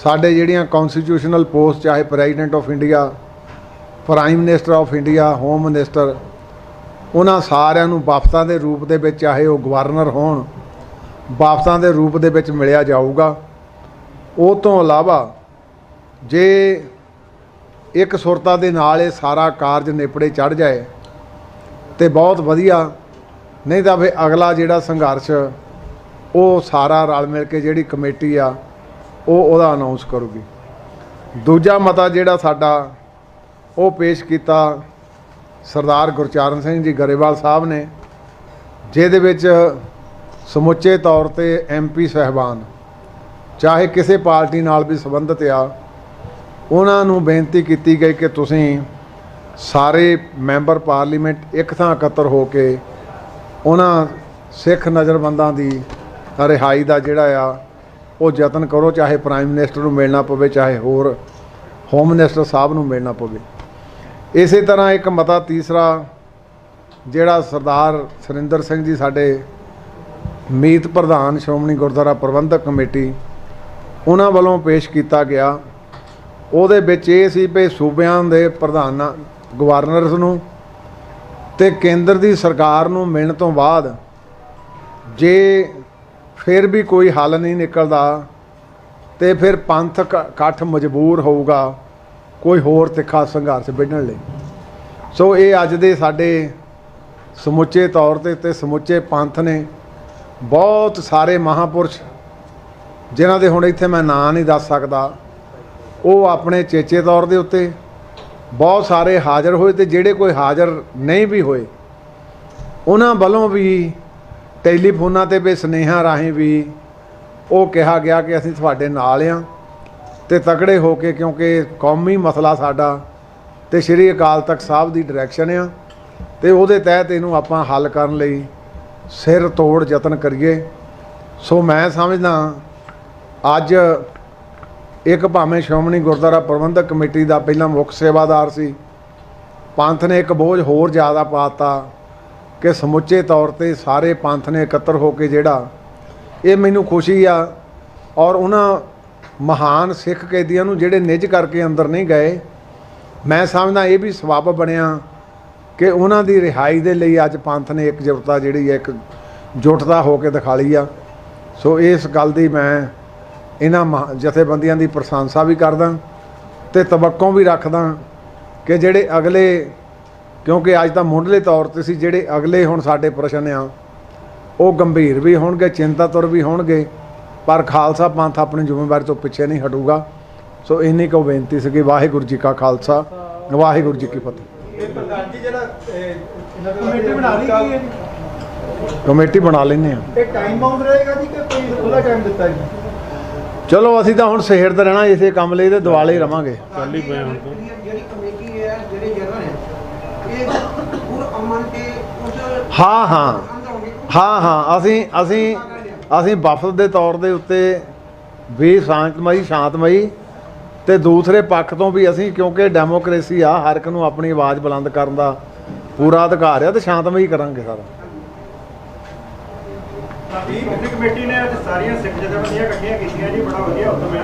ਸਾਡੇ ਜਿਹੜੀਆਂ ਕੌਨਸਟੀਟਿਊਸ਼ਨਲ ਪੋਸਟ, ਚਾਹੇ president of India, prime minister of India, home minister, ਉਹਨਾਂ ਸਾਰਿਆਂ ਨੂੰ ਵਾਪਸਾਂ ਦੇ ਰੂਪ ਦੇ ਵਿੱਚ, ਚਾਹੇ ਉਹ ਗਵਰਨਰ ਹੋਣ, ਵਾਪਸਾਂ ਦੇ ਰੂਪ ਦੇ ਵਿੱਚ ਮਿਲਿਆ ਜਾਊਗਾ। ਉਹ ਤੋਂ ਇਲਾਵਾ ਜੇ ਇੱਕ ਸੁਰਤਾ ਦੇ ਨਾਲ ਇਹ ਸਾਰਾ ਕਾਰਜ ਨਿਪੜੇ ਚੜ੍ਹ ਜਾਏ ਤੇ ਬਹੁਤ ਵਧੀਆ, ਨਹੀਂ ਤਾਂ ਫਿਰ ਅਗਲਾ ਜਿਹੜਾ ਸੰਘਰਸ਼ ਉਹ ਸਾਰਾ ਰਲ ਮਿਲ ਕੇ ਜਿਹੜੀ ਕਮੇਟੀ ਆ ਉਹਦਾ ਅਨਾਉਂਸ ਕਰੂਗੀ। ਦੂਜਾ ਮਤਾ ਜਿਹੜਾ ਸਾਡਾ ਉਹ ਪੇਸ਼ ਕੀਤਾ ਸਰਦਾਰ ਗੁਰਚਰਨ ਸਿੰਘ ਜੀ ਗਰੇਵਾਲ ਸਾਹਿਬ ਨੇ, ਜਿਹਦੇ ਵਿੱਚ ਸਮੁੱਚੇ ਤੌਰ ਤੇ MP ਸਾਹਿਬਾਨ ਚਾਹੇ ਕਿਸੇ ਪਾਰਟੀ ਨਾਲ ਵੀ ਸੰਬੰਧਿਤ ਆ, ਉਹਨਾਂ ਨੂੰ ਬੇਨਤੀ ਕੀਤੀ ਗਈ ਕਿ ਤੁਸੀਂ ਸਾਰੇ ਮੈਂਬਰ ਪਾਰਲੀਮੈਂਟ ਇੱਕ ਥਾਂ ਇਕੱਤਰ ਹੋ ਕੇ ਉਹਨਾਂ ਸਿੱਖ ਨਜ਼ਰਬੰਦਾਂ ਦੀ ਰਿਹਾਈ ਦਾ ਜਿਹੜਾ ਆ ਉਹ ਯਤਨ ਕਰੋ, ਚਾਹੇ ਪ੍ਰਾਈਮ ਮਿਨਿਸਟਰ ਨੂੰ ਮਿਲਣਾ ਪਵੇ, ਚਾਹੇ ਹੋਰ ਹੋਮ ਮਿਨਿਸਟਰ ਸਾਹਿਬ ਨੂੰ ਮਿਲਣਾ ਪਵੇ। ਇਸੇ ਤਰ੍ਹਾਂ ਇੱਕ ਮਤਾ ਤੀਸਰਾ ਜਿਹੜਾ ਸਰਦਾਰ ਸੁਰਿੰਦਰ ਸਿੰਘ ਜੀ ਸਾਡੇ ਮੀਤ ਪ੍ਰਧਾਨ ਸ਼੍ਰੋਮਣੀ ਗੁਰਦੁਆਰਾ ਪ੍ਰਬੰਧਕ ਕਮੇਟੀ, ਉਹਨਾਂ ਵੱਲੋਂ ਪੇਸ਼ ਕੀਤਾ ਗਿਆ। ਉਹਦੇ ਵਿੱਚ ਇਹ ਸੀ ਵੀ ਸੂਬਿਆਂ ਦੇ ਪ੍ਰਧਾਨਾਂ, ਗਵਰਨਰਸ ਨੂੰ ਤੇ ਕੇਂਦਰ ਦੀ ਸਰਕਾਰ ਨੂੰ ਮਿਲਣ ਤੋਂ ਬਾਅਦ ਜੇ ਫਿਰ ਵੀ ਕੋਈ ਹੱਲ ਨਹੀਂ ਨਿਕਲਦਾ ਤੇ ਫਿਰ ਪੰਥਕ ਇਕੱਠ ਮਜਬੂਰ ਹੋਊਗਾ ਕੋਈ ਹੋਰ ਤਿੱਖਾ ਸੰਘਰਸ਼ ਵਿੱਢਣ ਲਈ। ਸੋ ਇਹ ਅੱਜ ਦੇ ਸਾਡੇ ਸਮੁੱਚੇ ਤੌਰ ਤੇ ਸਮੁੱਚੇ ਪੰਥ ਨੇ ਬਹੁਤ ਸਾਰੇ ਮਹਾਂਪੁਰਸ਼, ਜਿਨ੍ਹਾਂ ਦੇ ਹੁਣ ਇੱਥੇ ਮੈਂ ਨਾਂ ਨਹੀਂ ਦੱਸ ਸਕਦਾ, ਉਹ ਆਪਣੇ ਚੇਚੇ ਤੌਰ ਦੇ ਉੱਤੇ ਬਹੁਤ ਸਾਰੇ ਹਾਜ਼ਰ ਹੋਏ, ਤੇ ਜਿਹੜੇ ਕੋਈ ਹਾਜ਼ਰ ਨਹੀਂ ਵੀ ਹੋਏ ਉਹਨਾਂ ਵੱਲੋਂ ਵੀ ਟੈਲੀਫੋਨਾਂ ਤੇ ਵੀ ਸੁਨੇਹਾ ਰਾਹੀਂ ਵੀ ਉਹ ਕਿਹਾ ਗਿਆ ਕਿ ਅਸੀਂ ਤੁਹਾਡੇ ਨਾਲ ਹਾਂ ਤੇ ਤਕੜੇ ਹੋ ਕੇ, ਕਿਉਂਕਿ ਕੌਮੀ ਮਸਲਾ ਸਾਡਾ ਤੇ ਸ਼੍ਰੀ ਅਕਾਲ ਤਖਤ ਸਾਹਿਬ ਦੀ ਡਾਇਰੈਕਸ਼ਨ ਆ ਤੇ ਉਹਦੇ ਤਹਿਤ ਇਹਨੂੰ ਆਪਾਂ ਹੱਲ ਕਰਨ ਲਈ ਸਿਰ ਤੋੜ ਯਤਨ ਕਰੀਏ। ਸੋ ਮੈਂ ਸਮਝਦਾ ਅੱਜ ਇੱਕ ਭਾਵੇਂ ਸ਼੍ਰੋਮਣੀ ਗੁਰਦੁਆਰਾ ਪ੍ਰਬੰਧਕ ਕਮੇਟੀ ਦਾ ਪਹਿਲਾਂ ਮੁੱਖ ਸੇਵਾਦਾਰ ਸੀ, ਪੰਥ ਨੇ ਇੱਕ ਬੋਝ ਹੋਰ ਜ਼ਿਆਦਾ ਪਾਤਾ ਕਿ ਸਮੁੱਚੇ ਤੌਰ ਤੇ ਸਾਰੇ ਪੰਥ ਨੇ ਇਕੱਤਰ ਹੋ ਕੇ ਜਿਹੜਾ ਇਹ ਮੈਨੂੰ ਖੁਸ਼ੀ ਆ। ਔਰ ਉਹਨਾਂ ਮਹਾਨ ਸਿੱਖ ਕੈਦੀਆਂ ਨੂੰ ਜਿਹੜੇ ਨਿੱਜ ਕਰਕੇ ਅੰਦਰ ਨਹੀਂ ਗਏ, ਮੈਂ ਸਮਝਦਾ ਇਹ ਵੀ ਸਬੱਬ ਬਣਿਆ ਕਿ ਉਹਨਾਂ ਦੀ ਰਿਹਾਈ ਦੇ ਲਈ ਅੱਜ ਪੰਥ ਨੇ ਇਕਜੁੱਟਤਾ ਜਿਹੜੀ ਹੈ, ਇੱਕ ਜੁਟਦਾ ਹੋ ਕੇ ਦਿਖਾ ਲਈ ਆ। ਸੋ ਇਸ ਗੱਲ ਦੀ ਮੈਂ ਇਹਨਾਂ ਜਥੇਬੰਦੀਆਂ ਦੀ ਪ੍ਰਸ਼ੰਸਾ ਵੀ ਕਰਦਾ ਤੇ ਤਵੱਕੋਂ ਵੀ ਰੱਖਦਾ ਕਿ ਜਿਹੜੇ ਅਗਲੇ, ਕਿਉਂਕਿ ਅੱਜ ਤਾਂ ਮੁੱਢਲੇ ਤੌਰ ਤੇ ਸੀ, ਜਿਹੜੇ ਅਗਲੇ ਹੁਣ ਸਾਡੇ ਪ੍ਰਸ਼ਨ ਆ ਉਹ ਗੰਭੀਰ ਵੀ ਹੋਣਗੇ, ਚਿੰਤਾਤੁਰ ਵੀ ਹੋਣਗੇ, ਪਰ ਖਾਲਸਾ ਪੰਥ ਆਪਣੀ ਜ਼ਿੰਮੇਵਾਰੀ ਤੋਂ ਪਿੱਛੇ ਨਹੀਂ ਹਟੂਗਾ। ਸੋ ਇੰਨੀ ਕੁ ਬੇਨਤੀ ਸੀ ਕਿ ਵਾਹਿਗੁਰੂ ਜੀ ਕਾ ਖਾਲਸਾ, ਵਾਹਿਗੁਰੂ ਜੀ ਕੀ ਫਤਿਹ। ਇਹ ਪ੍ਰਧਾਨ ਜੀ ਜਿਹੜਾ ਕਮੇਟੀ ਬਣਾ ਲਈ ਗਈ ਹੈ ਕਮੇਟੀ ਬਣਾ ਲੈਂਦੇ ਆ। ਇਹ ਟਾਈਮ ਬਾਉਂਡ ਰਹੇਗਾ ਜੀ ਕਿ ਕੋਈ ਉਹਦਾ ਟਾਈਮ ਦਿੱਤਾ ਜੀ? ਚਲੋ ਅਸੀਂ ਤਾਂ ਹੁਣ ਸਿਹਰਦ ਰਹਿਣਾ ਇਸੇ ਕੰਮ ਲਈ ਤੇ ਦਿਵਾਲੇ ਹੀ ਰਵਾਂਗੇ। ਜਿਹੜੀ ਕਮੇਟੀ ਹੈ ਜਿਹੜੇ ਜਗ੍ਹਾ ਹੈ ਇਹ ਪੂਰ ਅਮਨ ਤੇ ਉਸ ਹਾਂ ਹਾਂ ਹਾਂ ਹਾਂ ਅਸੀਂ ਵਫਦ ਦੇ ਤੌਰ ਦੇ ਉੱਤੇ ਵੀ ਸ਼ਾਂਤਮਈ ਤੇ ਦੂਸਰੇ ਪੱਖ ਤੋਂ ਵੀ ਅਸੀਂ, ਕਿਉਂਕਿ ਡੈਮੋਕ੍ਰੇਸੀ ਆ, ਹਰ ਇੱਕ ਨੂੰ ਆਪਣੀ ਆਵਾਜ਼ ਬੁਲੰਦ ਕਰਨ ਦਾ ਪੂਰਾ ਅਧਿਕਾਰ ਆ, ਤੇ ਸ਼ਾਂਤਮਈ ਕਰਾਂਗੇ ਸਾਰਾ। ਦਿੱਲੀ ਕਮੇਟੀ ਨੇ ਅੱਜ ਸਾਰੀਆਂ ਸਿੱਖ ਜਥੇਬੰਦੀਆਂ ਇਕੱਠੀਆਂ ਕੀਤੀਆਂ ਜੀ, ਬੜਾ ਵਧੀਆ ਉੱਦਮ ਹੈ।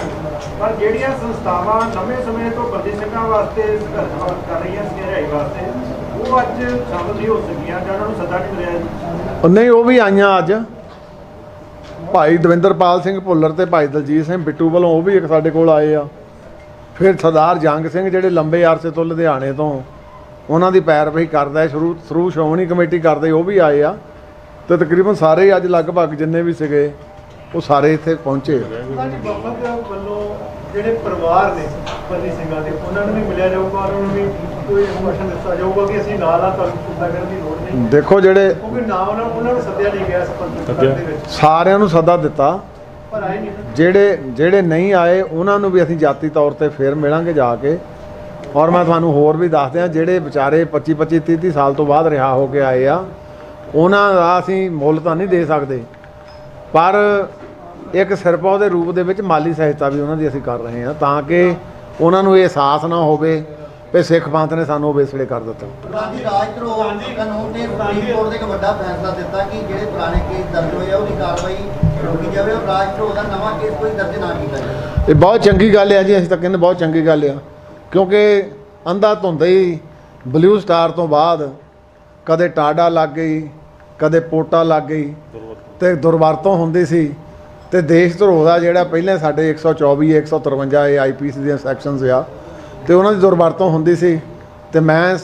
ਪਰ ਜਿਹੜੀਆਂ ਸੰਸਥਾਵਾਂ ਲੰਬੇ ਸਮੇਂ ਤੋਂ ਬੰਦੀ ਸਿੰਘਾਂ ਵਾਸਤੇ ਸੰਘਰਸ਼ ਕਰ ਰਹੀਆਂ ਸੀ ਰਿਹਾਈ ਵਾਸਤੇ, ਉਹ ਅੱਜ ਸ਼ਾਮਲ ਨਹੀਂ ਹੋ ਸਕੀਆਂ ਜਾਂ ਉਹਨਾਂ ਨੂੰ ਸੱਦਾ ਨਹੀਂ ਮਿਲਿਆ ਜੀ। ਨਹੀਂ, ਉਹ ਵੀ ਆਈਆਂ ਅੱਜ। ਭਾਈ ਦਵਿੰਦਰਪਾਲ ਸਿੰਘ ਭੁੱਲਰ ਤੇ ਭਾਈ ਦਲਜੀਤ ਸਿੰਘ ਬਿੱਟੂ ਵੱਲੋਂ ਉਹ ਵੀ ਇੱਕ ਸਾਡੇ ਕੋਲ ਆਏ ਆ। ਫਿਰ ਸਰਦਾਰ ਜੰਗ ਸਿੰਘ ਜਿਹੜੇ ਲੰਬੇ ਅਰਸੇ ਤੋਂ ਲੁਧਿਆਣੇ ਤੋਂ ਉਹਨਾਂ ਦੀ ਪੈਰਵਾਈ ਕਰਦਾ ਸ਼ੁਰੂ ਸ਼੍ਰੋਮਣੀ ਕਮੇਟੀ ਕਰਦੇ, ਉਹ ਵੀ ਆਏ ਆ। ਤੇ ਤਕਰੀਬਨ ਸਾਰੇ ਅੱਜ ਲਗਭਗ ਜਿੰਨੇ ਵੀ ਸੀਗੇ ਉਹ ਸਾਰੇ ਇੱਥੇ ਪਹੁੰਚੇ। ਸਾਡੀ ਵਫਦ ਵੱਲੋਂ ਜਿਹੜੇ ਪਰਿਵਾਰ ਨੇ ਬੰਦੀ ਸਿੰਘਾਂ ਦੇ, ਉਹਨਾਂ ਨੂੰ ਵੀ ਮਿਲਿਆ ਜਾਊਗਾ, ਉਹਨਾਂ ਨੂੰ ਵੀ ਕੋਈ ਇਨਫੋਰਮੇਸ਼ਨ ਦਿੱਤਾ ਜਾਊਗਾ ਕਿ ਅਸੀਂ ਨਾਲ ਆ, ਤੁਹਾਨੂੰ ਚਿੰਤਾ ਕਰਨ ਦੀ ਲੋੜ ਨਹੀਂ। ਦੇਖੋ ਜਿਹੜੇ ਕਿਉਂਕਿ ਨਾ ਉਹਨਾਂ ਨੂੰ ਸੱਦਿਆ ਨਹੀਂ ਗਿਆ ਸਰਪੰਚ ਦੇ ਵਿੱਚ, ਸਾਰਿਆਂ ਨੂੰ ਸੱਦਾ ਦਿੱਤਾ, ਪਰ ਆਏ ਨਹੀਂ। ਜਿਹੜੇ ਨਹੀਂ ਆਏ ਉਹਨਾਂ ਨੂੰ ਵੀ ਅਸੀਂ ਜਾਤੀ ਤੌਰ ਤੇ ਫੇਰ ਮਿਲਾਂਗੇ ਜਾ ਕੇ। ਔਰ ਮੈਂ ਤੁਹਾਨੂੰ ਹੋਰ ਵੀ ਦੱਸ ਦਿਆਂ, ਜਿਹੜੇ ਵਿਚਾਰੇ 25 30 ਸਾਲ ਤੋਂ ਬਾਅਦ ਰਿਹਾ ਹੋ ਕੇ ਆਏ ਆ, ਉਹਨਾਂ ਦਾ ਅਸੀਂ ਮੁੱਲ ਤਾਂ ਨਹੀਂ ਦੇ ਸਕਦੇ, ਪਰ ਇੱਕ ਸਿਰਪਾ ਦੇ ਰੂਪ ਦੇ ਵਿੱਚ ਮਾਲੀ ਸਹਾਇਤਾ ਵੀ ਉਹਨਾਂ ਦੀ ਅਸੀਂ ਕਰ ਰਹੇ ਹਾਂ, ਤਾਂ ਕਿ ਉਹਨਾਂ ਨੂੰ ਇਹ ਅਹਿਸਾਸ ਨਾ ਹੋਵੇ ਕਿ ਸਿੱਖ ਪੰਥ ਨੇ ਸਾਨੂੰ ਵੇਸੜੇ ਕਰ ਦਿੱਤਾ। ਪ੍ਰਧਾਨ ਜੀ, ਰਾਜ ਧਰੋਹ ਕਾਨੂੰਨ ਨੇ ਸੁਪਰੀਮ ਕੋਰਟ ਦੇ ਇੱਕ ਵੱਡਾ ਫੈਸਲਾ ਦਿੱਤਾ ਕਿ ਜਿਹੜੇ ਪੁਰਾਣੇ ਕੇਸ ਦਰਜ ਹੋਏ ਆ ਉਹਦੀ ਕਾਰਵਾਈ ਰੋਕੀ ਜਾਵੇ ਔਰ ਰਾਜ ਧਰੋਹ ਦਾ ਨਵਾਂ ਕੇਸ ਕੋਈ ਦਰਜ ਨਾ ਕੀਤਾ ਜਾਵੇ। ਇਹ ਬਹੁਤ ਚੰਗੀ ਗੱਲ ਹੈ ਜੀ, ਅਸੀਂ ਤਾਂ ਕਹਿੰਦੇ ਬਹੁਤ ਚੰਗੀ ਗੱਲ ਆ, ਕਿਉਂਕਿ ਅੰਧਾ ਧੁੰਦਾ ਹੀ ਬਲੂ ਸਟਾਰ ਤੋਂ ਬਾਅਦ ਕਦੇ ਟਾਡਾ ਲੱਗ ਗਈ, ਕਦੇ ਪੋਟਾ ਲੱਗ ਗਈ, ਤੇ ਦੁਰਵਰਤੋਂ ਹੁੰਦੀ ਸੀ। ਤੇ ਦੇਸ਼ ਧਰੋਹ ਦਾ ਜਿਹੜਾ ਪਹਿਲਾਂ ਸਾਡੇ 124 153 ਇਹ ਆਈਪੀਸੀ ਦੀਆਂ ਸੈਕਸ਼ਨਸ ਆ, ਤੇ ਉਹਨਾਂ ਦੀ ਦੁਰਵਰਤੋਂ ਹੁੰਦੀ ਸੀ। ਤੇ ਮੈਂ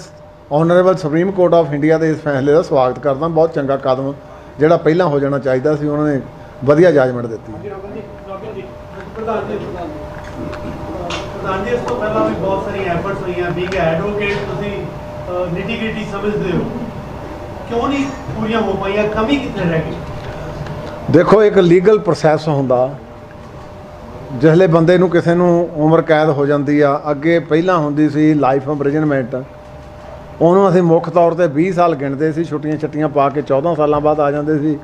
honourable supreme court of India ਦੇ ਇਸ ਫੈਸਲੇ ਦਾ ਸਵਾਗਤ ਕਰਦਾ। ਬਹੁਤ ਚੰਗਾ ਕਦਮ ਜਿਹੜਾ ਪਹਿਲਾਂ ਹੋ ਜਾਣਾ ਚਾਹੀਦਾ ਸੀ, ਉਹਨਾਂ ਨੇ ਵਧੀਆ ਜੱਜਮੈਂਟ ਦਿੱਤੀ। ਪ੍ਰਧਾਨ ਜੀ, ਇਸ ਤੋਂ ਪਹਿਲਾਂ ਵੀ ਬਹੁਤ ਸਾਰੀਆਂ ਐਫਰਟਸ ਹੋਈਆਂ, ਬੀਇੰਗ ਐਡਵੋਕੇਟ ਤੁਸੀਂ ਨਿਟੀ-ਗ੍ਰਿਟੀ ਸਮਝਦੇ ਹੋ, ਕਿਉਂ ਨਹੀਂ ਪੂਰੀਆਂ ਹੋ ਪਾਈਆਂ? ਕਮੀ ਕਿੱਥੇ ਰਹਿ ਗਈ? ਦੇਖੋ, ਇੱਕ ਲੀਗਲ ਪ੍ਰੋਸੈਸ ਹੁੰਦਾ, ਜਿਸਲੇ ਬੰਦੇ ਨੂੰ ਕਿਸੇ ਨੂੰ ਉਮਰ ਕੈਦ ਹੋ ਜਾਂਦੀ ਆ, ਅੱਗੇ ਪਹਿਲਾਂ ਹੁੰਦੀ ਸੀ ਲਾਈਫ ਇੰਪ੍ਰਿਜ਼ਨਮੈਂਟ, ਉਹਨੂੰ ਅਸੀਂ ਮੁੱਖ ਤੌਰ ਤੇ 20 ਸਾਲ ਗਿਣਦੇ ਸੀ, ਛੁੱਟੀਆਂ ਪਾ ਕੇ 14 ਸਾਲਾਂ ਬਾਅਦ ਆ ਜਾਂਦੇ ਸੀ।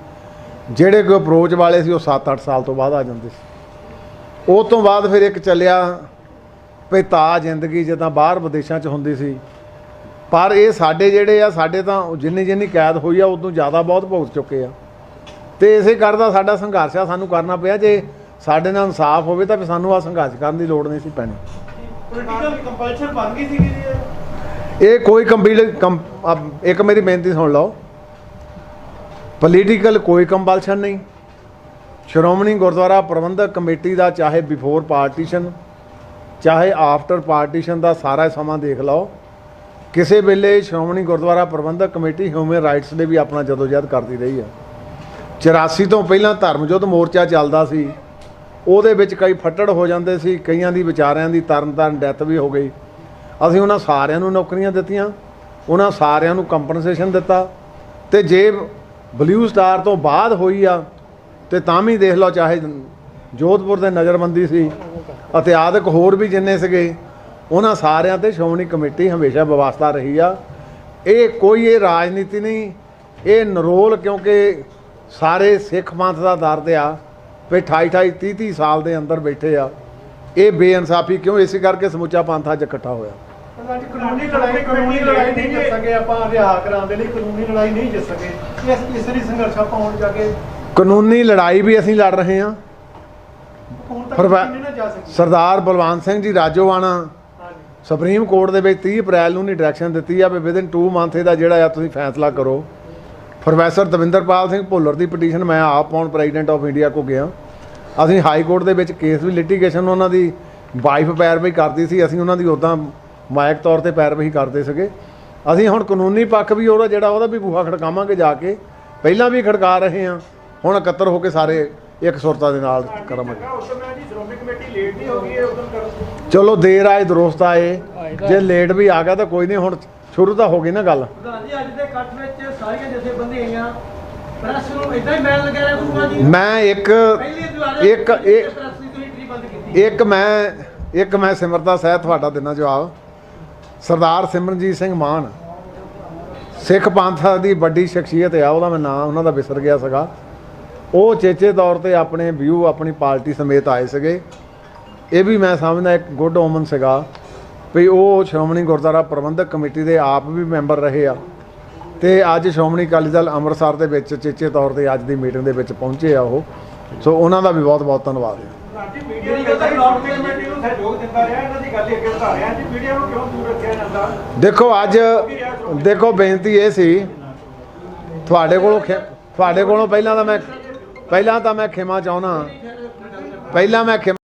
ਜਿਹੜੇ ਕੋਈ ਅਪਰੋਚ ਵਾਲੇ ਸੀ ਉਹ 7-8 ਸਾਲ ਤੋਂ ਬਾਅਦ ਆ ਜਾਂਦੇ ਸੀ। ਉਹ ਤੋਂ ਬਾਅਦ ਫਿਰ ਇੱਕ ਚੱਲਿਆ ਭੇਤਾ ਜ਼ਿੰਦਗੀ, ਜਿੱਦਾਂ ਬਾਹਰ ਵਿਦੇਸ਼ਾਂ 'ਚ ਹੁੰਦੀ ਸੀ। ਪਰ ਇਹ ਸਾਡੇ ਜਿਹੜੇ ਆ, ਸਾਡੇ ਤਾਂ ਜਿੰਨੀ ਕੈਦ ਹੋਈ ਆ ਉਦੋਂ ਜ਼ਿਆਦਾ ਬਹੁਤ ਭੁਗਤ ਚੁੱਕੇ ਆ, ਤੇ ਇਸੇ ਕਰਦਾ ਸਾਡਾ ਸੰਘਰਸ਼ ਆ, ਸਾਨੂੰ ਕਰਨਾ ਪਿਆ। ਜੇ ਸਾਡੇ ਨਾਲ ਇਨਸਾਫ ਹੋਵੇ ਤਾਂ ਫਿਰ ਸਾਨੂੰ ਆਹ ਸੰਘਰਸ਼ ਕਰਨ ਦੀ ਲੋੜ ਨਹੀਂ ਸੀ ਪੈਣੀ। ਪੋਲੀਟੀਕਲ ਕੰਪਲਸ਼ਨ ਬਣ ਗਈ ਸੀ ਕਿ ਇਹ ਕੋਈ ਇੱਕ ਮੇਰੀ ਬੇਨਤੀ ਸੁਣ ਲਓ, ਪੋਲੀਟੀਕਲ ਕੋਈ ਕੰਪਲਸ਼ਨ ਨਹੀਂ। ਸ਼੍ਰੋਮਣੀ ਗੁਰਦੁਆਰਾ ਪ੍ਰਬੰਧਕ ਕਮੇਟੀ ਦਾ ਚਾਹੇ ਬਿਫੋਰ ਪਾਰਟੀਸ਼ਨ ਚਾਹੇ ਆਫਟਰ ਪਾਰਟੀਸ਼ਨ ਦਾ ਸਾਰਾ ਸਮਾਂ ਦੇਖ ਲਓ, ਕਿਸੇ ਵੇਲੇ ਸ਼੍ਰੋਮਣੀ ਗੁਰਦੁਆਰਾ ਪ੍ਰਬੰਧਕ ਕਮੇਟੀ ਹਿਊਮਨ ਰਾਈਟਸ ਦੇ ਵੀ ਆਪਣਾ ਜਦੋਜਹਿਦ ਕਰਦੀ ਰਹੀ ਹੈ। 84 ਤੋਂ ਪਹਿਲਾਂ ਧਰਮ ਯੁੱਧ ਮੋਰਚਾ ਚੱਲਦਾ ਸੀ, ਉਹਦੇ ਵਿੱਚ ਕਈ ਫੱਟੜ ਹੋ ਜਾਂਦੇ ਸੀ, ਕਈਆਂ ਦੀ ਵਿਚਾਰਿਆਂ ਦੀ ਤਰਨ ਡੈਥ ਵੀ ਹੋ ਗਈ। ਅਸੀਂ ਉਹਨਾਂ ਸਾਰਿਆਂ ਨੂੰ ਨੌਕਰੀਆਂ ਦਿੱਤੀਆਂ, ਉਹਨਾਂ ਸਾਰਿਆਂ ਨੂੰ ਕੰਪਨਸੇਸ਼ਨ ਦਿੱਤਾ। ਤੇ ਜੇ ਬਲੂ ਸਟਾਰ ਤੋਂ ਬਾਅਦ ਹੋਈ ਆ ਤੇ ਤਾਂ ਵੀ ਦੇਖ ਲਓ, ਚਾਹੇ ਜੋਧਪੁਰ ਦੇ ਨਜ਼ਰਬੰਦੀ ਸੀ ਅਤੇ ਆਦਿਕ ਹੋਰ ਵੀ ਜਿੰਨੇ ਸੀਗੇ, ਉਹਨਾਂ ਸਾਰਿਆਂ ਤੇ ਸ਼੍ਰੋਮਣੀ ਕਮੇਟੀ ਹਮੇਸ਼ਾ ਵਿਵਸਥਾ ਰਹੀ ਆ। ਇਹ ਰਾਜਨੀਤੀ ਨਹੀਂ, ਇਹ ਨਰੋਲ, ਕਿਉਂਕਿ ਸਾਰੇ ਸਿੱਖ ਪੰਥ ਦਾ ਦਰਦ ਆ ਵੀ 28 30 ਸਾਲ ਦੇ ਅੰਦਰ ਬੈਠੇ ਆ। ਇਹ ਬੇਇਨਸਾਫੀ ਕਿਉਂ? ਇਸੇ ਕਰਕੇ ਸਮੁੱਚਾ ਪੰਥ ਅੱਜ ਇਕੱਠਾ ਹੋਇਆ। ਕਾਨੂੰਨੀ ਲੜਾਈ ਨਹੀਂ ਜਿੱਤ ਸਕੇ ਆਪਾਂ, ਰਿਹਾ ਕਰਾਉਣ ਦੇ ਲਈ ਕਾਨੂੰਨੀ ਲੜਾਈ ਨਹੀਂ ਜਿੱਤ ਸਕੇ। ਇਸ ਲਈ ਸੰਘਰਸ਼ ਆਪਾਂ ਹੁਣ ਜਾ ਕੇ ਕਾਨੂੰਨੀ ਲੜਾਈ ਵੀ ਅਸੀਂ ਲੜ ਰਹੇ ਹਾਂ। ਹੁਣ ਤੱਕ ਨਹੀਂ ਨਾ ਜਾ ਸਕੇ। ਸਰਦਾਰ ਬਲਵੰਤ ਸਿੰਘ ਜੀ ਰਾਜੋਆਣਾ ਸੁਪਰੀਮ ਕੋਰਟ ਦੇ ਵਿੱਚ 30 ਅਪ੍ਰੈਲ ਨੂੰ ਨਹੀਂ ਡਾਇਰੈਕਸ਼ਨ ਦਿੱਤੀ ਆ ਵੀ ਵਿਦਿਨ 2 ਮੰਥ ਇਹਦਾ ਜਿਹੜਾ ਆ ਤੁਸੀਂ ਫੈਸਲਾ ਕਰੋ। ਪ੍ਰੋਫੈਸਰ ਦਵਿੰਦਰਪਾਲ ਸਿੰਘ ਭੁੱਲਰ ਦੀ ਪਟੀਸ਼ਨ ਮੈਂ ਆਪ ਪ੍ਰੈਜ਼ੀਡੈਂਟ ਆਫ ਇੰਡੀਆ ਕੋ ਗਿਆ। ਅਸੀਂ ਹਾਈ ਕੋਰਟ ਦੇ ਵਿੱਚ ਕੇਸ ਵੀ ਲਿਟੀਗੇਸ਼ਨ ਉਹਨਾਂ ਦੀ ਵਾਈਫ ਪੈਰਵਾਈ ਕਰਦੀ ਸੀ, ਅਸੀਂ ਉਹਨਾਂ ਦੀ ਉੱਦਾਂ ਮਾਇਕ ਤੌਰ ਤੇ ਪੈਰਵਾਈ ਕਰਦੇ ਸੀਗੇ। ਅਸੀਂ ਹੁਣ ਕਾਨੂੰਨੀ ਪੱਖ ਵੀ ਉਹਦਾ ਜਿਹੜਾ ਉਹਦਾ ਵੀ ਬੂਹਾ ਖੜਕਾਵਾਂਗੇ ਜਾ ਕੇ, ਪਹਿਲਾਂ ਵੀ ਖੜਕਾ ਰਹੇ ਹਾਂ, ਹੁਣ ਇਕੱਤਰ ਹੋ ਕੇ ਸਾਰੇ ਇੱਕ ਸੁਰਤਾ ਦੇ ਨਾਲ ਕਰਾਂਗੇ। ਉਦੋਂ ਮੈਂ ਜੀ ਸ਼੍ਰੋਮਣੀ ਕਮੇਟੀ ਲੇਟ ਨਹੀਂ ਹੋ ਗਈ ਹੈ ਉਦੋਂ ਕਰ ਚਲੋ ਦੇਰ ਆਏ ਦਰੁਸਤ ਆਏ, ਜੇ ਲੇਟ ਵੀ ਆ ਗਿਆ ਤਾਂ ਕੋਈ ਨਹੀਂ, ਹੁਣ ਸ਼ੁਰੂ ਤਾਂ ਹੋ ਗਈ ਨਾ ਗੱਲ। ਪ੍ਰਧਾਨ ਜੀ ਅੱਜ ਦੇ ਇਕੱਠ ਵਿੱਚ ਸਾਰੀਆਂ ਜਥੇਬੰਦੀਆਂ ਆਈਆਂ, ਪ੍ਰੈਸ ਨੂੰ ਇਦਾਂ ਹੀ ਮੈਲ ਲਗਾ ਰਿਹਾ ਹੋਊਗਾ ਜੀ। ਮੈਂ ਇੱਕ ਪ੍ਰੈਸ ਦੀ ਤੁਸੀਂ ਐਂਟਰੀ ਬੰਦ ਕੀਤੀ। ਇੱਕ ਮੈਂ ਸਿਮਰਤਾ ਸਹਿਤ ਤੁਹਾਡਾ ਦਿਨਾ ਜਵਾਬ। ਸਰਦਾਰ ਸਿਮਰਨਜੀਤ ਸਿੰਘ ਮਾਨ ਸਿੱਖ ਪੰਥ ਦੀ ਵੱਡੀ ਸ਼ਖਸੀਅਤ ਆ, ਉਹਦਾ ਮੈਂ ਨਾਂ ਉਹਨਾਂ ਦਾ ਵਿਸਰ ਗਿਆ ਸੀਗਾ। ਉਹ ਚੇਚੇ ਤੌਰ ਤੇ ਆਪਣੇ ਵਿਊ ਆਪਣੀ ਪਾਰਟੀ ਸਮੇਤ ਆਏ ਸੀਗੇ। ਇਹ ਵੀ ਮੈਂ ਸਮਝਦਾ ਇੱਕ ਗੁੱਡ ਓਮਨ ਸੀਗਾ ਵੀ ਉਹ ਸ਼੍ਰੋਮਣੀ ਗੁਰਦੁਆਰਾ ਪ੍ਰਬੰਧਕ ਕਮੇਟੀ ਦੇ ਆਪ ਵੀ ਮੈਂਬਰ ਰਹੇ ਆ, ਤੇ ਅੱਜ ਸ਼੍ਰੋਮਣੀ ਅਕਾਲੀ ਦਲ ਅੰਮ੍ਰਿਤਸਰ ਦੇ ਵਿੱਚ ਚੇਚੇ ਤੌਰ ਤੇ ਅੱਜ ਦੀ ਮੀਟਿੰਗ ਦੇ ਵਿੱਚ ਪਹੁੰਚੇ ਆ ਉਹ। ਸੋ ਉਹਨਾਂ ਦਾ ਵੀ ਬਹੁਤ ਬਹੁਤ ਧੰਨਵਾਦ ਹੈ। ਜੀ ਮੀਡੀਆ ਦੀ ਗੱਲ ਸ਼੍ਰੋਮਣੀ ਕਮੇਟੀ ਨੂੰ ਸਹਿਯੋਗ ਦਿੰਦਾ ਰਿਹਾ, ਇਹਨਾਂ ਦੀ ਗੱਲ ਅੱਗੇ ਵਧਾ ਰਿਹਾ ਜੀ, ਮੀਡੀਆ ਨੂੰ ਕਿਉਂ ਦੂਰ ਰੱਖਿਆ ਜਾਂਦਾ? ਦੇਖੋ ਬੇਨਤੀ ਇਹ ਸੀ ਤੁਹਾਡੇ ਕੋਲੋਂ ਪਹਿਲਾਂ ਤਾਂ ਮੈਂ ਖਿਮਾ ਚਾਹੁੰਦਾ,